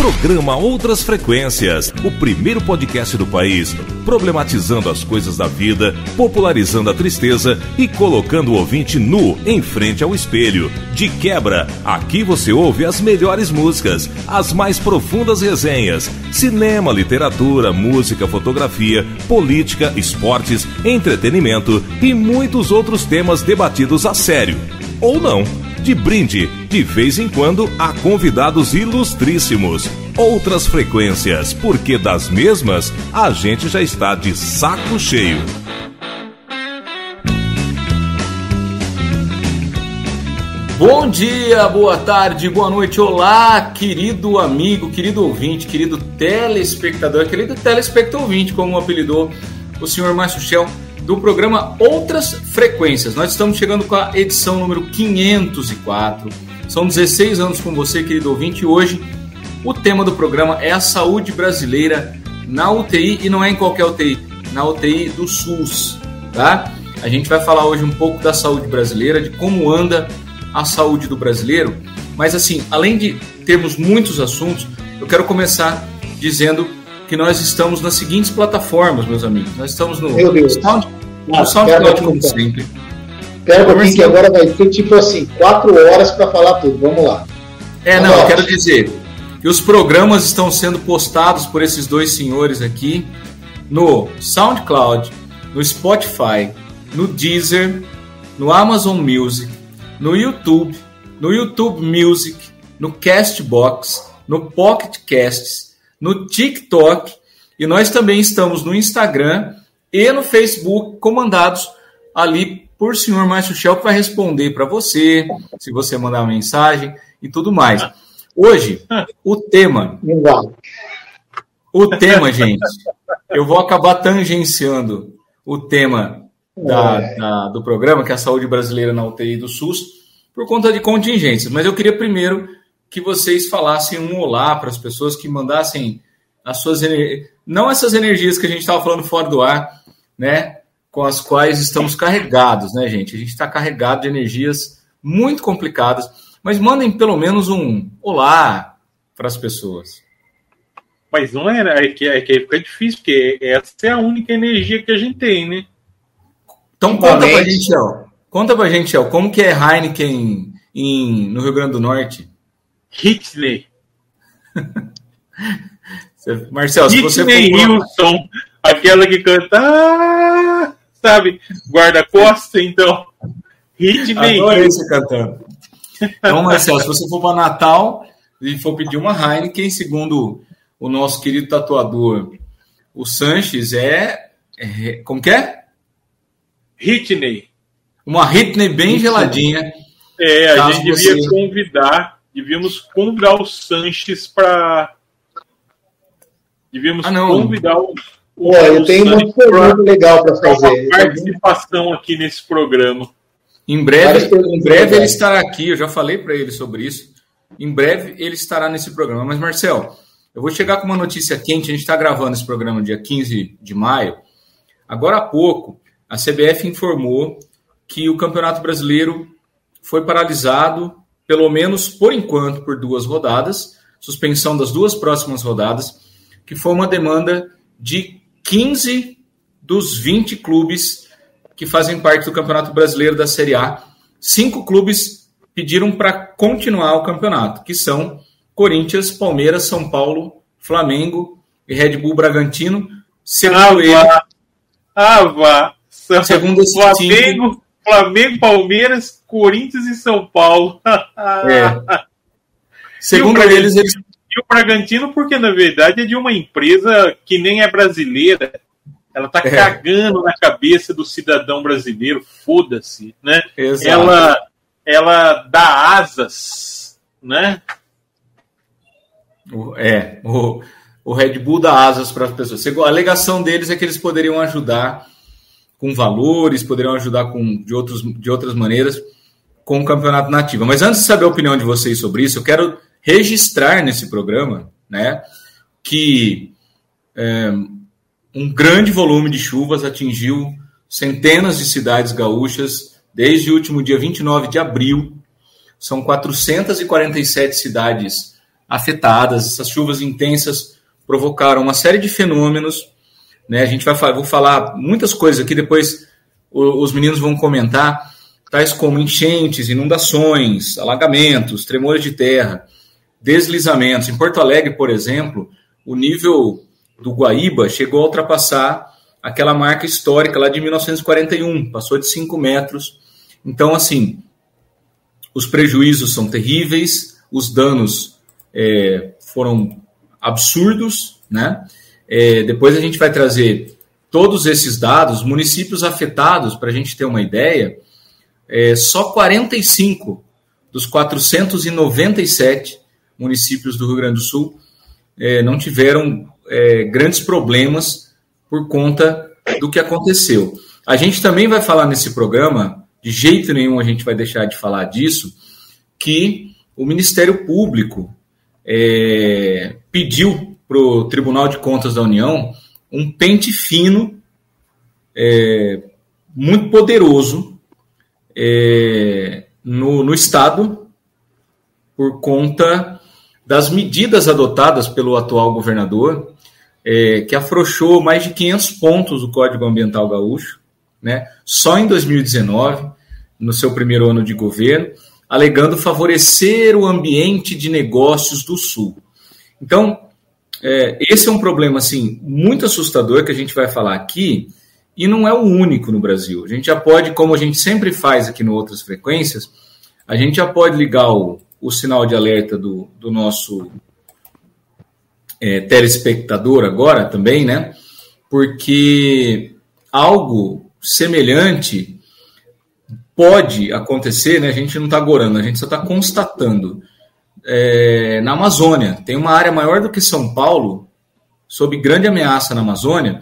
Programa Outras Frequências, o primeiro podcast do país, problematizando as coisas da vida, popularizando a tristeza e colocando o ouvinte nu em frente ao espelho. De quebra, aqui você ouve as melhores músicas, as mais profundas resenhas, cinema, literatura, música, fotografia, política, esportes, entretenimento e muitos outros temas debatidos a sério. Ou não. De brinde, de vez em quando, há convidados ilustríssimos. Outras frequências, porque das mesmas, a gente já está de saco cheio. Bom dia, boa tarde, boa noite, olá, querido amigo, querido ouvinte, querido telespectador, querido telespector-ouvinte, como apelidou o senhor Márcio Shell, do programa Outras Frequências. Nós estamos chegando com a edição número 504. São 16 anos com você, querido ouvinte, e hoje o tema do programa é a saúde brasileira na UTI, e não é em qualquer UTI, na UTI do SUS, tá? A gente vai falar hoje um pouco da saúde brasileira, de como anda a saúde do brasileiro, mas assim, além de termos muitos assuntos, eu quero começar dizendo que nós estamos nas seguintes plataformas, meus amigos. Nós estamos no SoundCloud, como sempre. Espera um pouquinho que agora vai ser tipo assim, 4 horas para falar tudo. Vamos lá. Eu quero dizer que os programas estão sendo postados por esses dois senhores aqui no SoundCloud, no Spotify, no Deezer, no Amazon Music, no YouTube Music, no Castbox, no Pocket Casts, no TikTok, e nós também estamos no Instagram e no Facebook, comandados ali por senhor Márcio Shell, que vai responder para você, se você mandar uma mensagem e tudo mais. Hoje, o tema, gente, eu vou acabar tangenciando o tema do programa, que é a saúde brasileira na UTI do SUS, por conta de contingências, mas eu queria primeiro que vocês falassem um olá para as pessoas, que mandassem as suas energias, não essas energias que a gente estava falando fora do ar, né, com as quais estamos carregados, né, gente? A gente está carregado de energias muito complicadas, mas mandem pelo menos um olá para as pessoas. Mas não é que fica difícil, porque essa é a única energia que a gente tem, né? Então conta pra gente, Shell. Conta pra gente, Shell, como que é Heineken no Rio Grande do Norte? Hitler. Marcelo, se você for... Wilson, aquela que canta, sabe, guarda-costas, então. Hitler. Adorei você cantando. Então, Marcelo, se você for para Natal e for pedir uma Heineken, segundo o nosso querido tatuador, o Sanches, como que é? Hitler. Uma Hitler bem geladinha. A gente devíamos convidar o Sanches para... convidar o eu tenho uma pergunta legal para fazer. Uma participação aqui nesse programa. Em breve ele estará aqui, eu já falei para ele sobre isso. Em breve ele estará nesse programa. Mas, Marcelo, eu vou chegar com uma notícia quente. A gente está gravando esse programa dia 15 de maio. Agora há pouco, a CBF informou que o Campeonato Brasileiro foi paralisado, pelo menos por enquanto, por 2 rodadas, suspensão das 2 próximas rodadas, que foi uma demanda de 15 dos 20 clubes que fazem parte do Campeonato Brasileiro da Série A. 5 clubes pediram para continuar o campeonato, que são Corinthians, Palmeiras, São Paulo, Flamengo e Red Bull Bragantino. Segundo esse time... Flamengo, Palmeiras, Corinthians e São Paulo. Segundo eles... E o Bragantino, porque na verdade é de uma empresa que nem é brasileira. Ela tá cagando na cabeça do cidadão brasileiro. Foda-se, né? Exato. Ela dá asas, né? O Red Bull dá asas para as pessoas. A alegação deles é que eles poderiam ajudar com valores, poderiam ajudar de outras maneiras com o campeonato nativo. Mas antes de saber a opinião de vocês sobre isso, eu quero registrar nesse programa, né, que um grande volume de chuvas atingiu centenas de cidades gaúchas desde o último dia 29 de abril. São 447 cidades afetadas. Essas chuvas intensas provocaram uma série de fenômenos, né? Vou falar muitas coisas aqui, depois os meninos vão comentar, tais como enchentes, inundações, alagamentos, tremores de terra, deslizamentos. Em Porto Alegre, por exemplo, o nível do Guaíba chegou a ultrapassar aquela marca histórica lá de 1941, passou de 5 metros. Então, assim, os prejuízos são terríveis, os danos foram absurdos, né? Depois a gente vai trazer todos esses dados, municípios afetados, para a gente ter uma ideia, só 45 dos 497 municípios do Rio Grande do Sul não tiveram grandes problemas por conta do que aconteceu. A gente também vai falar nesse programa, de jeito nenhum a gente vai deixar de falar disso, que o Ministério Público pediu para o Tribunal de Contas da União um pente fino, muito poderoso no Estado, por conta das medidas adotadas pelo atual governador, que afrouxou mais de 500 pontos do Código Ambiental Gaúcho, né, só em 2019, no seu primeiro ano de governo, alegando favorecer o ambiente de negócios do Sul. Então, esse é um problema assim, muito assustador que a gente vai falar aqui, e não é o único no Brasil. A gente já pode, como a gente sempre faz aqui no Outras Frequências, a gente já pode ligar o sinal de alerta do nosso telespectador agora também, né? Porque algo semelhante pode acontecer, né? A gente não está agorando, a gente só está constatando. Na Amazônia, tem uma área maior do que São Paulo, sob grande ameaça na Amazônia,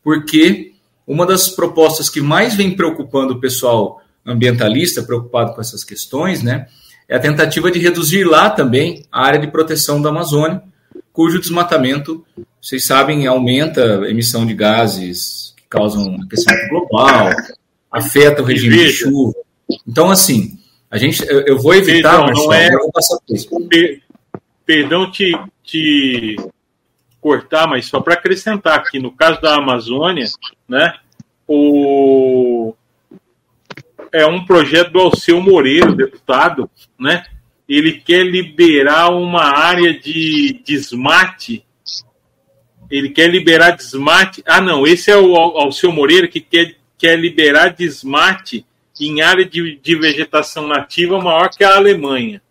porque uma das propostas que mais vem preocupando o pessoal ambientalista, preocupado com essas questões, né, é a tentativa de reduzir lá também a área de proteção da Amazônia, cujo desmatamento, vocês sabem, aumenta a emissão de gases que causam aquecimento global, afeta o regime de chuva. Então, assim, eu vou evitar, Marcelo, eu vou passar por isso. Perdão te cortar, mas só para acrescentar aqui, no caso da Amazônia, né, é um projeto do Alceu Moreira, deputado, né? Ele quer liberar uma área de desmate. Ele quer liberar desmate. Ah, não, esse é o Alceu Moreira que quer liberar desmate em área de vegetação nativa maior que a Alemanha.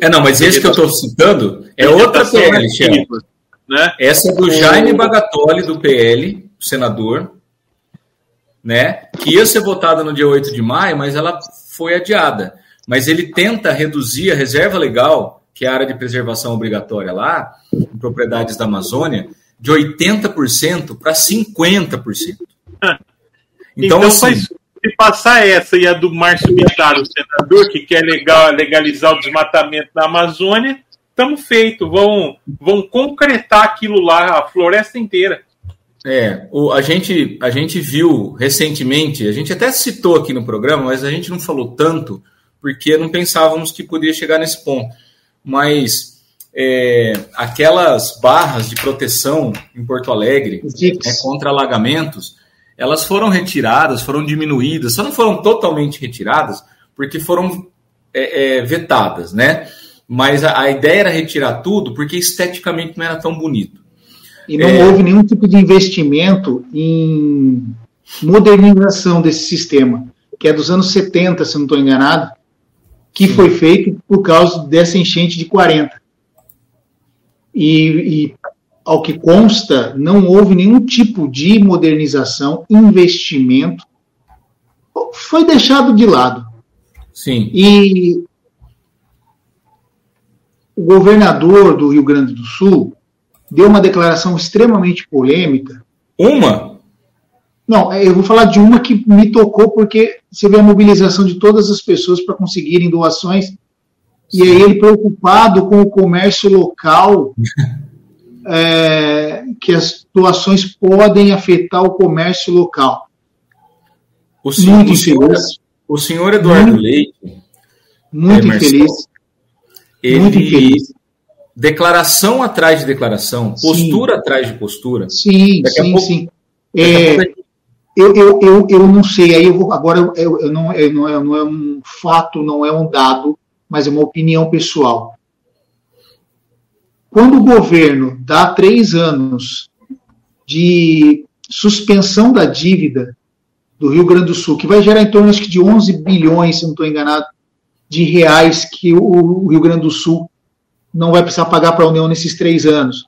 Não, mas esse que eu estou citando é outra PL, Michel. Né? Essa é do Jaime Bagatoli, do PL, senador, né, que ia ser votada no dia 8 de maio, mas ela foi adiada. Mas ele tenta reduzir a reserva legal, que é a área de preservação obrigatória lá, em propriedades da Amazônia, de 80% para 50%. Então assim, se passar essa e a do Márcio Bittar, o senador, que quer legalizar o desmatamento da Amazônia, estamos feitos. Vão concretar aquilo lá, a floresta inteira. A gente viu recentemente, a gente até citou aqui no programa, mas a gente não falou tanto, porque não pensávamos que podia chegar nesse ponto. Mas aquelas barras de proteção em Porto Alegre, contra alagamentos, elas foram retiradas, foram diminuídas, só não foram totalmente retiradas, porque foram vetadas, né? Mas a ideia era retirar tudo, porque esteticamente não era tão bonito. E não houve nenhum tipo de investimento em modernização desse sistema, que é dos anos 70, se não estou enganado, que foi feito por causa dessa enchente de 40. E ao que consta, não houve nenhum tipo de modernização, investimento, foi deixado de lado. Sim. E o governador do Rio Grande do Sul deu uma declaração extremamente polêmica. Uma? Não, eu vou falar de uma que me tocou, porque você vê a mobilização de todas as pessoas para conseguirem doações, e aí ele preocupado com o comércio local, que as doações podem afetar o comércio local. O senhor Eduardo Leite, muito infeliz. Muito infeliz. declaração atrás de declaração, postura atrás de postura. Sim. Eu não sei, aí agora não é um fato, não é um dado, mas é uma opinião pessoal. Quando o governo dá 3 anos de suspensão da dívida do Rio Grande do Sul, que vai gerar em torno acho que de 11 bilhões, se não estou enganado, de reais que o Rio Grande do Sul não vai precisar pagar para a União nesses 3 anos.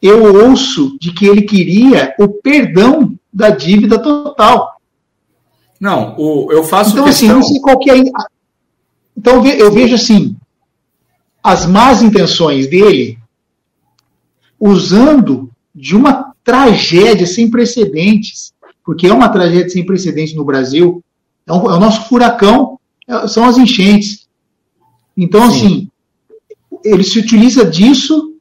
Eu ouço de que ele queria o perdão da dívida total. Não, eu faço então, questão... assim, não sei qual que é... Então, eu vejo, assim, as más intenções dele usando de uma tragédia sem precedentes, porque é uma tragédia sem precedentes no Brasil, é o nosso furacão, são as enchentes. Então, assim, ele se utiliza disso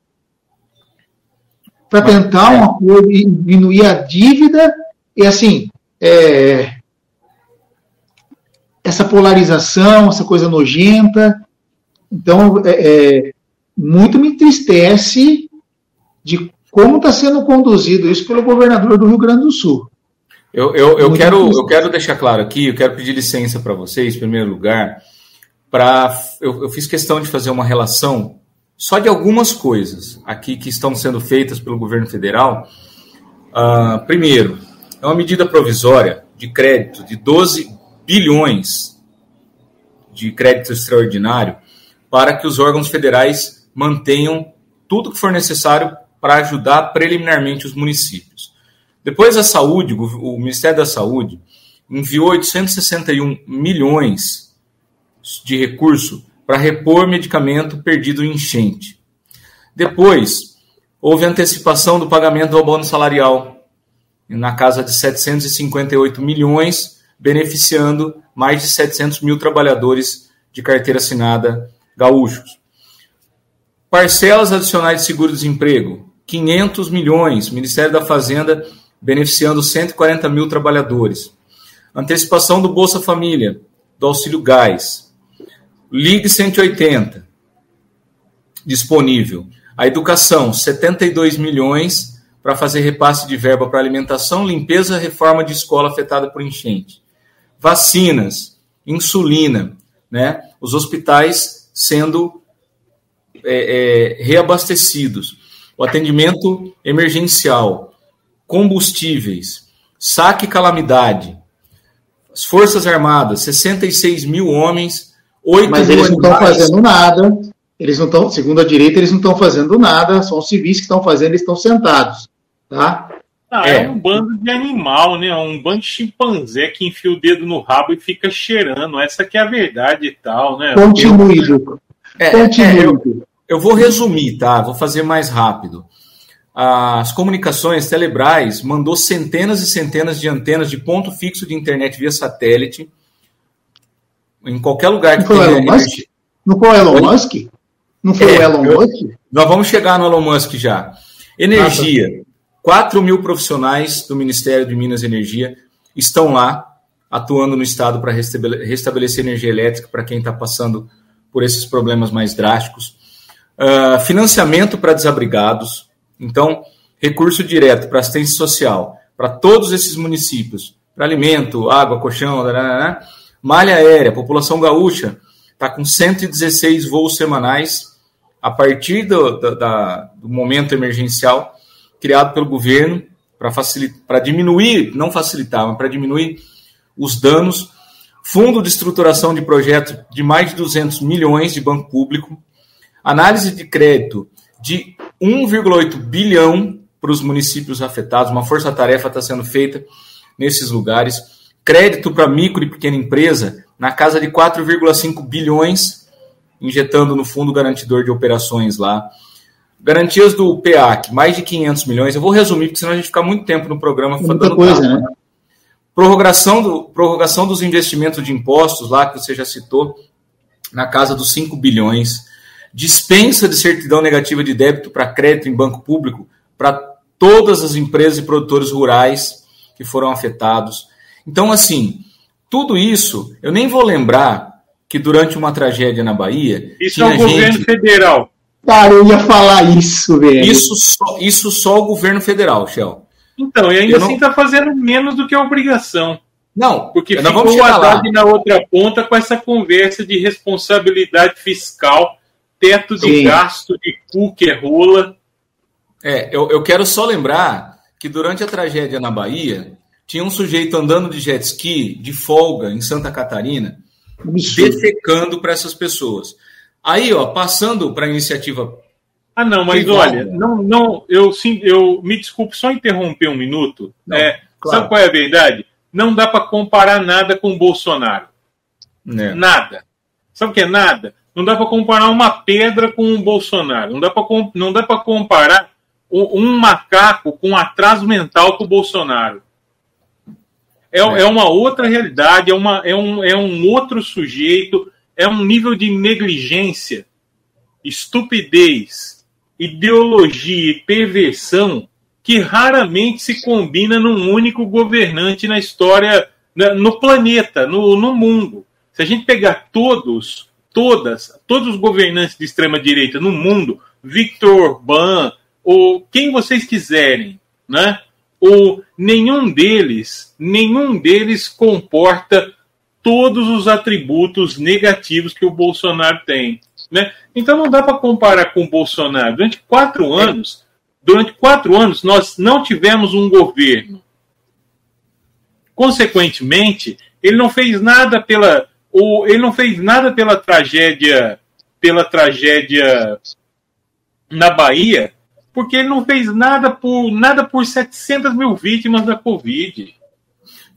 para tentar um acordo e diminuir a dívida, e assim, essa polarização, essa coisa nojenta. Então, muito me entristece de como está sendo conduzido isso pelo governador do Rio Grande do Sul. Eu quero deixar claro aqui, eu quero pedir licença para vocês, em primeiro lugar, eu fiz questão de fazer uma relação só de algumas coisas aqui que estão sendo feitas pelo governo federal. Primeiro, é uma medida provisória de crédito de 12 bilhões de crédito extraordinário para que os órgãos federais mantenham tudo que for necessário para ajudar preliminarmente os municípios. Depois a saúde, o Ministério da Saúde enviou 861 milhões de recurso para repor medicamento perdido em enchente. Depois, houve antecipação do pagamento do abono salarial, na casa de 758 milhões, beneficiando mais de 700 mil trabalhadores de carteira assinada gaúchos. Parcelas adicionais de seguro-desemprego, 500 milhões, Ministério da Fazenda beneficiando 140 mil trabalhadores. Antecipação do Bolsa Família, do Auxílio Gás. Ligue 180, disponível. A educação, 72 milhões para fazer repasse de verba para alimentação, limpeza, reforma de escola afetada por enchente. Vacinas, insulina, né? Os hospitais sendo reabastecidos. O atendimento emergencial, combustíveis, saque e calamidade. As Forças Armadas, 66 mil homens, 8 Mas mil eles não estão animais. fazendo nada, eles não estão, segundo a direita, eles não estão fazendo nada, são os civis que estão fazendo, eles estão sentados, tá? É um bando de animal, né? Um bando de chimpanzé que enfia o dedo no rabo e fica cheirando. Essa que é a verdade e tal, né? Continue, Duca. Continue. Eu vou resumir, tá? Vou fazer mais rápido. As comunicações, Telebrás, mandou centenas e centenas de antenas de ponto fixo de internet via satélite em qualquer lugar que tenha energia. Não foi o Elon Musk? Não foi o Elon Musk? Nós vamos chegar no Elon Musk já. Energia. 4 mil profissionais do Ministério de Minas e Energia estão lá, atuando no Estado para restabelecer energia elétrica para quem está passando por esses problemas mais drásticos. Financiamento para desabrigados. Então, recurso direto para assistência social, para todos esses municípios, para alimento, água, colchão, malha aérea, população gaúcha, está com 116 voos semanais a partir do momento emergencial criado pelo governo para diminuir, não facilitar, mas para diminuir os danos. Fundo de estruturação de projetos de mais de 200 milhões de banco público. Análise de crédito de 1,8 bilhão para os municípios afetados. Uma força-tarefa está sendo feita nesses lugares. Crédito para micro e pequena empresa na casa de 4,5 bilhões, injetando no Fundo Garantidor de Operações lá. Garantias do PEAC, mais de 500 milhões. Eu vou resumir, porque senão a gente fica muito tempo no programa. Muita coisa, né? Prorrogação dos investimentos de impostos, lá que você já citou, na casa dos 5 bilhões. Dispensa de certidão negativa de débito para crédito em banco público para todas as empresas e produtores rurais que foram afetados. Então, assim, tudo isso, eu nem vou lembrar que durante uma tragédia na Bahia... Isso é o governo federal. Cara, eu ia falar isso, velho. Isso só o governo federal, Shell. Então, e ainda assim está fazendo menos do que a obrigação. Não, porque ficou o Haddad na outra ponta com essa conversa de responsabilidade fiscal, teto de gasto, de cu que é rola. Eu quero só lembrar que durante a tragédia na Bahia, tinha um sujeito andando de jet ski, de folga, em Santa Catarina, defecando para essas pessoas. Aí, passando para a iniciativa... não, mas olha, eu me desculpe só interromper um minuto. Claro. Sabe qual é a verdade? Não dá para comparar nada com o Bolsonaro. Nada. Sabe o que é nada? Não dá para comparar uma pedra com o Bolsonaro. Não dá para comparar um macaco com um atraso mental com o Bolsonaro. É uma outra realidade, é um outro sujeito, é um nível de negligência, estupidez, ideologia e perversão que raramente se combina num único governante na história, no planeta, no mundo. Se a gente pegar todos os governantes de extrema-direita no mundo, Viktor Orbán, ou quem vocês quiserem, né? Nenhum deles comporta todos os atributos negativos que o Bolsonaro tem, né? Então não dá para comparar com o Bolsonaro. Durante 4 anos, nós não tivemos um governo. Consequentemente, ele não fez nada pela tragédia na Bahia, porque ele não fez nada por 700 mil vítimas da Covid.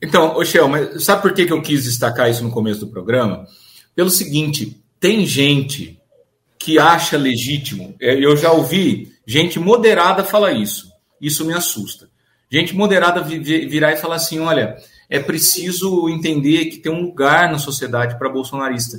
Então, Shell, mas sabe por que eu quis destacar isso no começo do programa? Pelo seguinte, tem gente que acha legítimo, eu já ouvi gente moderada falar isso me assusta. Gente moderada virar e falar assim, olha, é preciso entender que tem um lugar na sociedade para bolsonarista.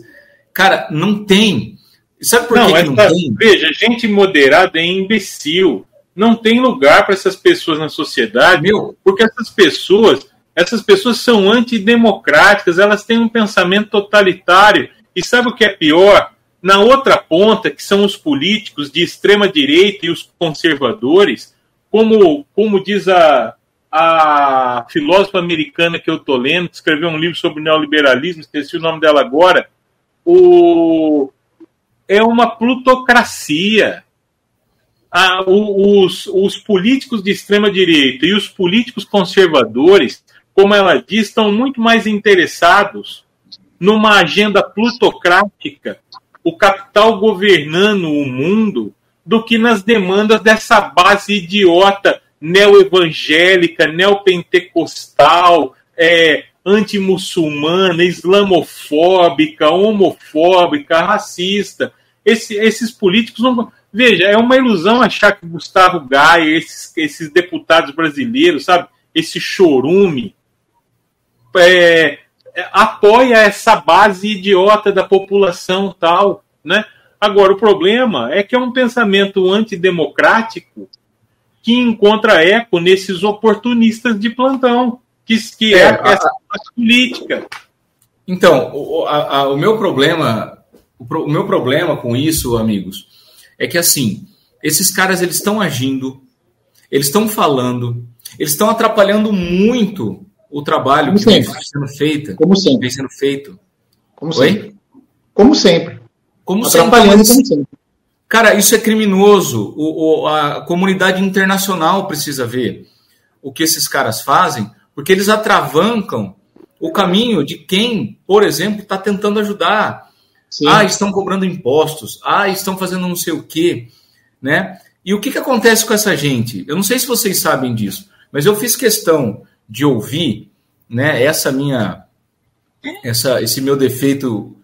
Cara, não tem. Sabe por que não tem? Veja, gente moderada é imbecil. Não tem lugar para essas pessoas na sociedade, porque essas pessoas são antidemocráticas, elas têm um pensamento totalitário. E sabe o que é pior? Na outra ponta, que são os políticos de extrema-direita e os conservadores, como diz a filósofa americana que eu estou lendo, que escreveu um livro sobre neoliberalismo, esqueci o nome dela agora, é uma plutocracia. Os políticos de extrema-direita e os políticos conservadores, como ela diz, estão muito mais interessados numa agenda plutocrática, o capital governando o mundo, do que nas demandas dessa base idiota neo-evangélica, neopentecostal, antimuçulmana, islamofóbica, homofóbica, racista. Esses políticos não... Veja, é uma ilusão achar que Gustavo Gaia, esses deputados brasileiros, sabe, esse chorume, apoia essa base idiota da população tal, né? Agora, o problema é que é um pensamento antidemocrático que encontra eco nesses oportunistas de plantão, que é essa política. Então, o meu problema com isso, amigos, é que, assim, esses caras, eles estão agindo, eles estão falando, eles estão atrapalhando muito o trabalho que vem sendo feito. Como sempre. Vem sendo feito. Como sempre. Como sempre. Atrapalhando como sempre. Cara, isso é criminoso. A comunidade internacional precisa ver o que esses caras fazem, porque eles atravancam o caminho de quem, por exemplo, está tentando ajudar. Sim. Estão cobrando impostos. Estão fazendo não sei o quê. Né? E o que acontece com essa gente? Eu não sei se vocês sabem disso, mas eu fiz questão de ouvir, né, esse meu defeito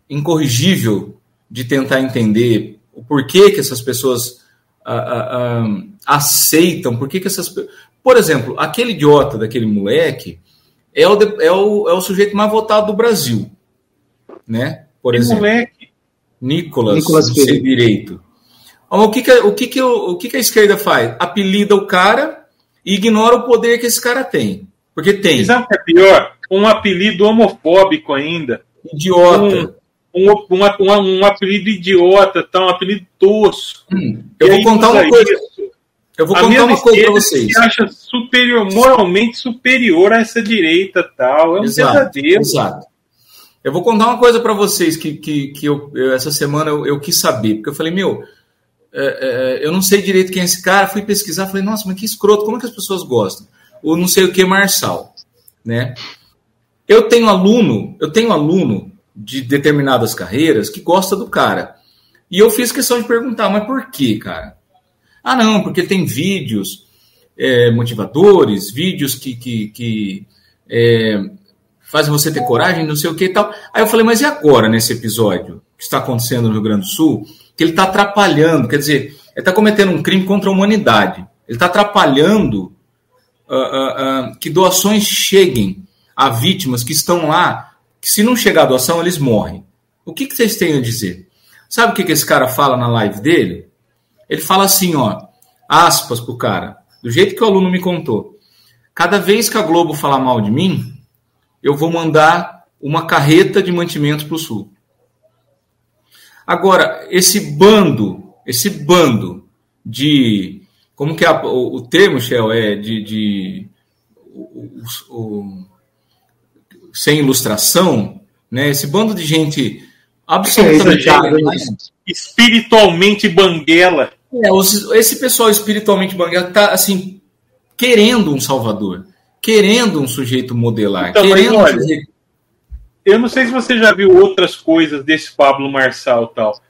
incorrigível de tentar entender o porquê que essas pessoas aceitam, por que essas... Por exemplo, aquele idiota daquele moleque é o sujeito mais votado do Brasil, né? Por exemplo, moleque? Nicolas não sei direito. O que a esquerda faz? Apelida o cara e ignora o poder que esse cara tem. Porque tem. Sabe o que é pior? um apelido homofóbico ainda. Idiota. Um apelido idiota, tá? Um apelido tosco. Eu vou contar uma coisa. Eu vou contar uma coisa para vocês. Se acha moralmente superior a essa direita, tal. É um verdadeiro. Exato. Eu vou contar uma coisa para vocês que eu essa semana eu quis saber, porque eu falei, eu não sei direito quem é esse cara, fui pesquisar, falei, nossa, mas que escroto, como é que as pessoas gostam? Ou não sei o que, Marçal, né? Eu tenho aluno de determinadas carreiras que gosta do cara. E eu fiz questão de perguntar, mas por quê, cara? Ah, não, porque tem vídeos motivadores, vídeos que fazem você ter coragem, não sei o que e tal. Aí eu falei, mas e agora, nesse episódio que está acontecendo no Rio Grande do Sul, que ele está atrapalhando, quer dizer, ele está cometendo um crime contra a humanidade. Ele está atrapalhando que doações cheguem a vítimas que estão lá, que se não chegar a doação, eles morrem. O que vocês têm a dizer? Sabe o que esse cara fala na live dele? Ele fala assim, ó, aspas pro cara, do jeito que o aluno me contou. Cada vez que a Globo falar mal de mim, eu vou mandar uma carreta de mantimentos pro Sul. Agora, esse bando de... Como que é o termo, Shell? Sem ilustração, né? Esse bando de gente absolutamente... espiritualmente banguela. Esse pessoal espiritualmente banguela está, assim, querendo um salvador, querendo um sujeito modelar, então, querendo olha, um sujeito... Eu não sei se você já viu outras coisas desse Pablo Marçal e tal.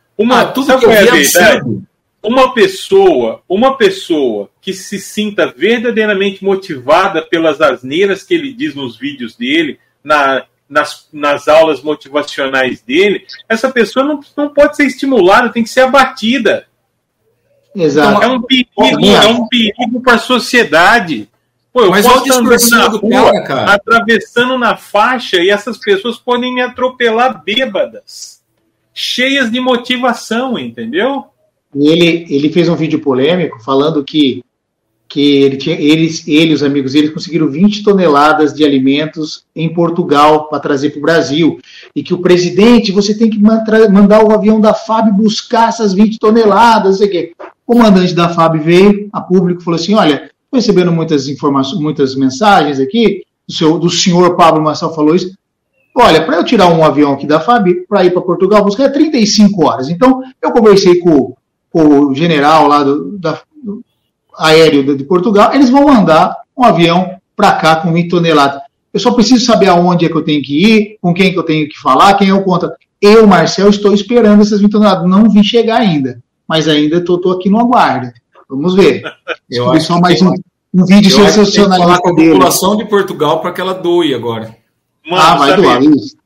Tudo que eu vi é absurdo. Uma pessoa que se sinta verdadeiramente motivada pelas asneiras que ele diz nos vídeos dele, nas aulas motivacionais dele, essa pessoa não pode ser estimulada, tem que ser abatida. Exato. Então, é um perigo para a sociedade. Pô, eu Mas posso olha estar andando na rua, atravessando na faixa, e essas pessoas podem me atropelar bêbadas, cheias de motivação, entendeu? Ele fez um vídeo polêmico falando que ele e os amigos dele conseguiram 20 toneladas de alimentos em Portugal para trazer para o Brasil. E que o presidente, você tem que mandar o avião da FAB buscar essas 20 toneladas, não sei o quê. O comandante da FAB veio a público e falou assim, olha, estou recebendo muitas informações, muitas mensagens aqui, do senhor Pablo Marçal falou isso. Olha, para eu tirar um avião aqui da FAB para ir para Portugal buscar é 35 horas. Então, eu conversei com o general lá do aéreo de Portugal, eles vão mandar um avião para cá com 20 toneladas. Eu só preciso saber aonde é que eu tenho que ir, com quem que eu tenho que falar, quem é o contato. Eu, Marcel, estou esperando essas 20 toneladas. Não vi chegar ainda, mas ainda estou aqui no aguardo. Vamos ver. Eu acho só mais um vídeo sensacional. Falar com a população de Portugal para que ela doe agora. Mano, vai doar isso.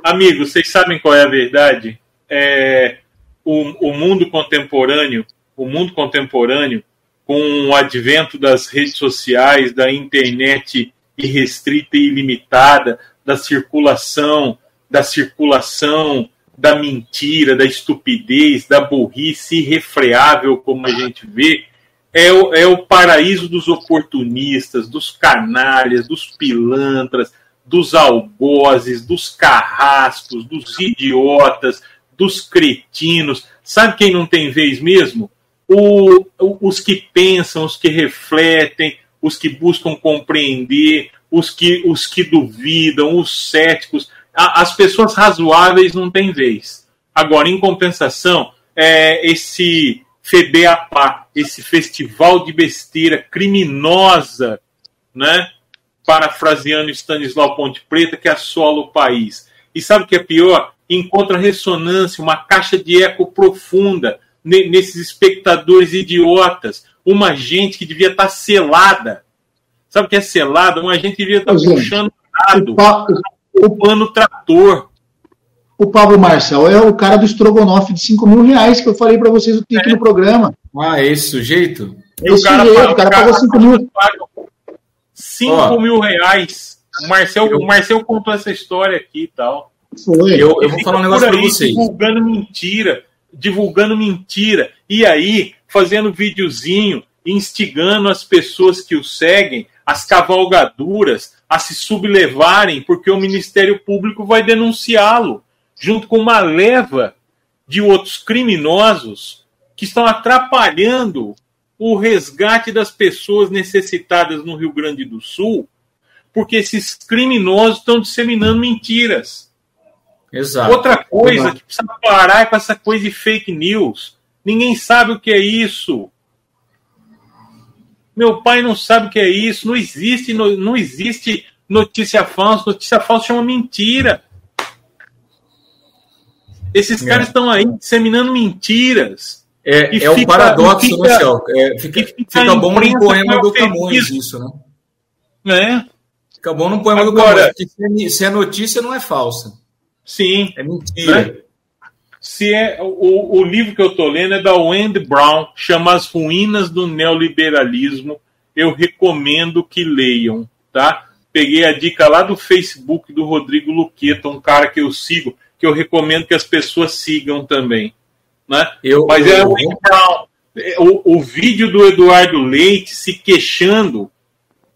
Amigos, vocês sabem qual é a verdade? O mundo contemporâneo, com o advento das redes sociais, da internet irrestrita e ilimitada, da circulação, da mentira, da estupidez, da burrice irrefreável, como a gente vê, é o paraíso dos oportunistas, dos canalhas, dos pilantras, dos algozes, dos carrascos, dos idiotas, dos cretinos. Sabe quem não tem vez mesmo? Os que pensam, os que refletem, os que buscam compreender, os que duvidam, os céticos. As pessoas razoáveis não têm vez. Agora, em compensação, esse FEBEAPA, esse festival de besteira criminosa, né? Parafraseando Stanislau Ponte Preta, que assola o país. E sabe o que é pior? Encontra ressonância, uma caixa de eco profunda nesses espectadores idiotas. Uma gente que devia estar selada. Sabe o que é selada? Uma gente que devia estar puxando o dado, ocupando o trator. O Pablo Marçal é o cara do estrogonofe de R$5.000 que eu falei para vocês aqui no programa. Ah, esse sujeito? O cara pagou 5 mil. 5 mil reais. O Marcel contou essa história aqui e tal. Foi. Eu vou falar um negócio para vocês. Divulgando mentira. E aí, fazendo videozinho, instigando as pessoas que o seguem, as cavalgaduras, a se sublevarem, porque o Ministério Público vai denunciá-lo, junto com uma leva de outros criminosos que estão atrapalhando o resgate das pessoas necessitadas no Rio Grande do Sul, porque esses criminosos estão disseminando mentiras. Exato. Outra coisa que precisa parar é com essa coisa de fake news. Ninguém sabe o que é isso. Meu pai não sabe o que é isso. Não existe notícia falsa. Notícia falsa chama mentira. Esses caras estão aí disseminando mentiras. É um paradoxo, né, Céu? Fica bom no poema do Camões isso, né? Fica bom no poema do Camões, porque se é notícia, não é falsa. Sim. É mentira. Né? Se é, o livro que eu estou lendo é da Wendy Brown, chama As Ruínas do Neoliberalismo. Eu recomendo que leiam, tá? Peguei a dica lá do Facebook do Rodrigo Luqueta, um cara que eu sigo, que eu recomendo que as pessoas sigam também. Né? Mas é o Wendy Brown. O vídeo do Eduardo Leite se queixando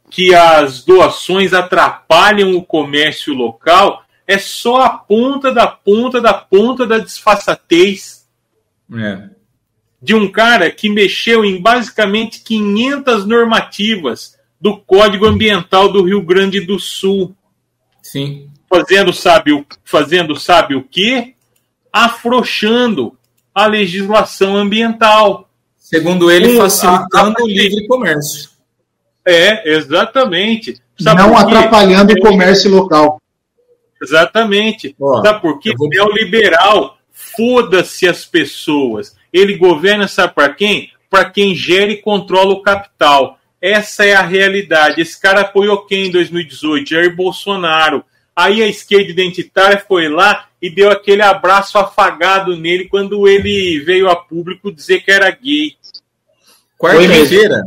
que as doações atrapalham o comércio local é só a ponta da desfaçatez de um cara que mexeu em basicamente 500 normativas do Código Ambiental do Rio Grande do Sul. Sim. Fazendo sabe o quê? Afrouxando a legislação ambiental. Segundo ele, facilitando o livre comércio. Exatamente. Não atrapalhando o comércio local. Exatamente. Sabe por quê? É o liberal. Foda-se as pessoas. Ele governa, sabe para quem? Para quem gera e controla o capital. Essa é a realidade. Esse cara apoiou quem em 2018? Jair Bolsonaro. Aí a esquerda identitária foi lá e deu aquele abraço afagado nele quando ele veio a público dizer que era gay. Quarta-feira.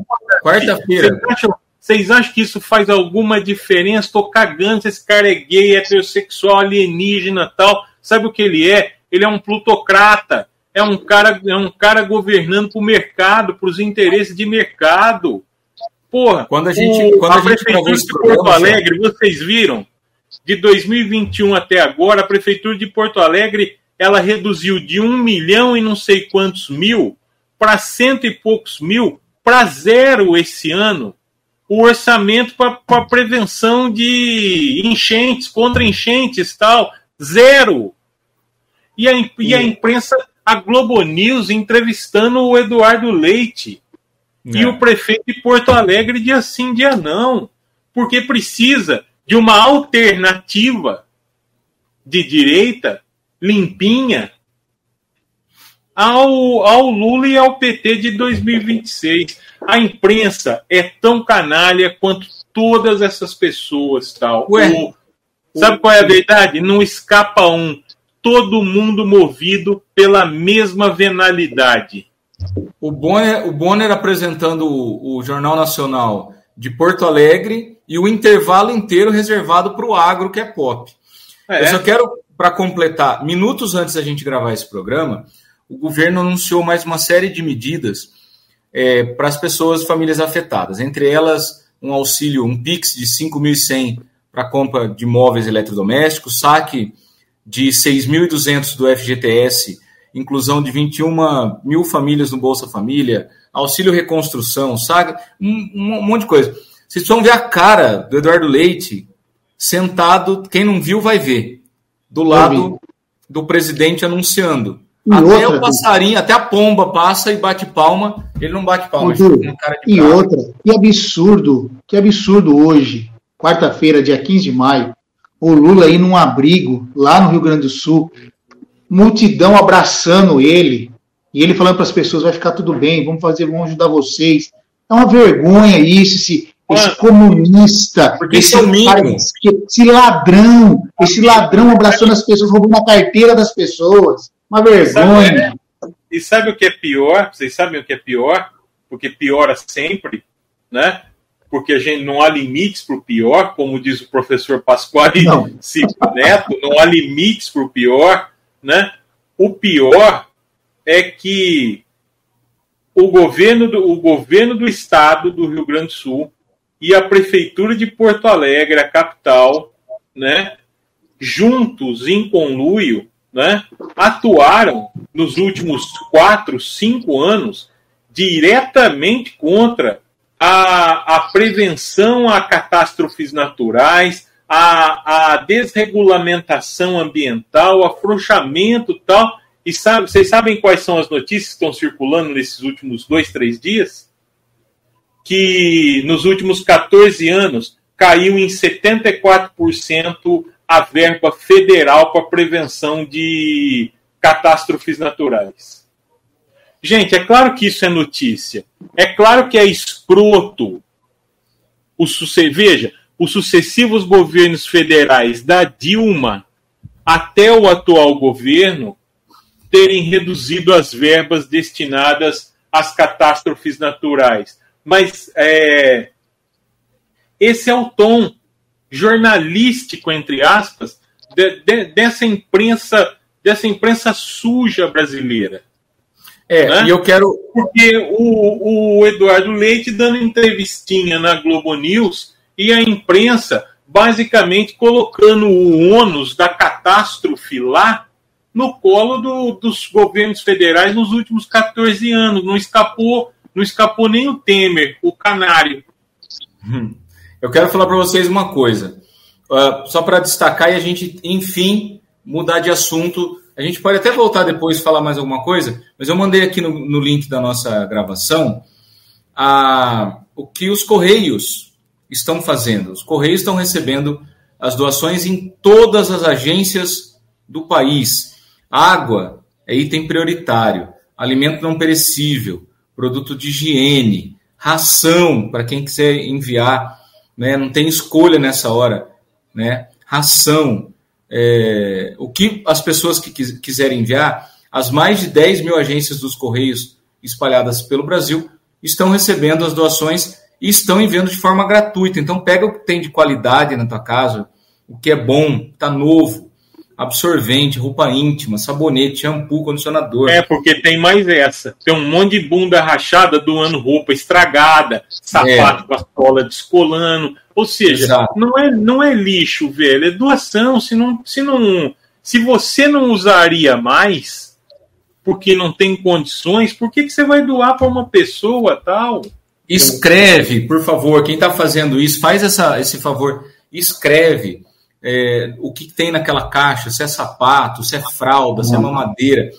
Vocês acham que isso faz alguma diferença? Estou cagando se esse cara é gay, heterossexual, alienígena e tal. Sabe o que ele é? Ele é um plutocrata. É um cara governando para o mercado, para os interesses de mercado. Porra, a Prefeitura de Porto Alegre, vocês viram? De 2021 até agora, a Prefeitura de Porto Alegre ela reduziu de 1 milhão e não sei quantos mil para 100 e poucos mil, para 0 esse ano. O orçamento para prevenção de enchentes, contra enchentes e tal, 0. E a imprensa, a Globo News, entrevistando o Eduardo Leite e o prefeito de Porto Alegre dia sim, dia não. Porque precisa de uma alternativa de direita, limpinha, ao Lula e ao PT de 2026. A imprensa é tão canalha quanto todas essas pessoas. Tal. Sabe qual é a verdade? Não escapa um. Todo mundo movido pela mesma venalidade. O Bonner apresentando o Jornal Nacional de Porto Alegre e o intervalo inteiro reservado para o agro, que é pop. Eu só quero, para completar, minutos antes da gente gravar esse programa, o governo anunciou mais uma série de medidas para as pessoas, famílias afetadas. Entre elas, um auxílio, um PIX de 5.100 para compra de móveis eletrodomésticos, saque de 6.200 do FGTS, inclusão de 21 mil famílias no Bolsa Família, auxílio reconstrução, sabe? Um monte de coisa. Vocês vão ver a cara do Eduardo Leite sentado, quem não viu vai ver, do lado do presidente anunciando. Até o passarinho, até a pomba passa e bate palma, ele não bate palma. Que absurdo hoje, quarta-feira, dia 15 de maio, o Lula aí num abrigo, lá no Rio Grande do Sul, multidão abraçando ele, e ele falando para as pessoas, vai ficar tudo bem, vamos ajudar vocês. É uma vergonha isso, esse comunista, esse ladrão abraçando as pessoas, roubando a carteira das pessoas. Uma vergonha. E sabe o que é pior? Vocês sabem o que é pior? Porque piora sempre, né? Porque a gente não há limites para o pior, como diz o professor Pasquale Neto, não há limites para o pior, né? O pior é que o governo do estado do Rio Grande do Sul e a Prefeitura de Porto Alegre, a capital, né, juntos, em conluio, né, atuaram nos últimos 4, 5 anos diretamente contra a prevenção a catástrofes naturais, a desregulamentação ambiental, afrouxamento e tal. E vocês sabem quais são as notícias que estão circulando nesses últimos 2, 3 dias? Que nos últimos 14 anos caiu em 74% a verba federal para prevenção de catástrofes naturais. Gente, é claro que isso é notícia. É claro que é escroto. Veja, os sucessivos governos federais da Dilma até o atual governo terem reduzido as verbas destinadas às catástrofes naturais. Mas esse é o tom jornalístico, entre aspas, dessa imprensa suja brasileira. Né? E eu quero... Porque o Eduardo Leite dando entrevistinha na Globo News e a imprensa basicamente colocando o ônus da catástrofe lá no colo dos governos federais nos últimos 14 anos. Não escapou nem o Temer, o canário. Eu quero falar para vocês uma coisa, só para destacar e a gente, enfim, mudar de assunto. A gente pode até voltar depois e falar mais alguma coisa, mas eu mandei aqui no link da nossa gravação o que os Correios estão fazendo. Os Correios estão recebendo as doações em todas as agências do país. Água é item prioritário, alimento não perecível, produto de higiene, ração para quem quiser enviar, né? Não tem escolha nessa hora, né? Ração, o que as pessoas que quiserem enviar, as mais de 10 mil agências dos Correios espalhadas pelo Brasil estão recebendo as doações e estão enviando de forma gratuita. Então pega o que tem de qualidade na tua casa, o que é bom, está novo, absorvente, roupa íntima, sabonete, shampoo, condicionador. Porque tem mais essa. Tem um monte de bunda rachada doando roupa estragada, sapato com a sola descolando. Ou seja, não é lixo, velho, é doação. Se você não usaria mais, porque não tem condições, por que você vai doar para uma pessoa tal? Escreve, por favor, quem está fazendo isso, faz esse favor, escreve o que tem naquela caixa, se é sapato, se é fralda, se é mamadeira.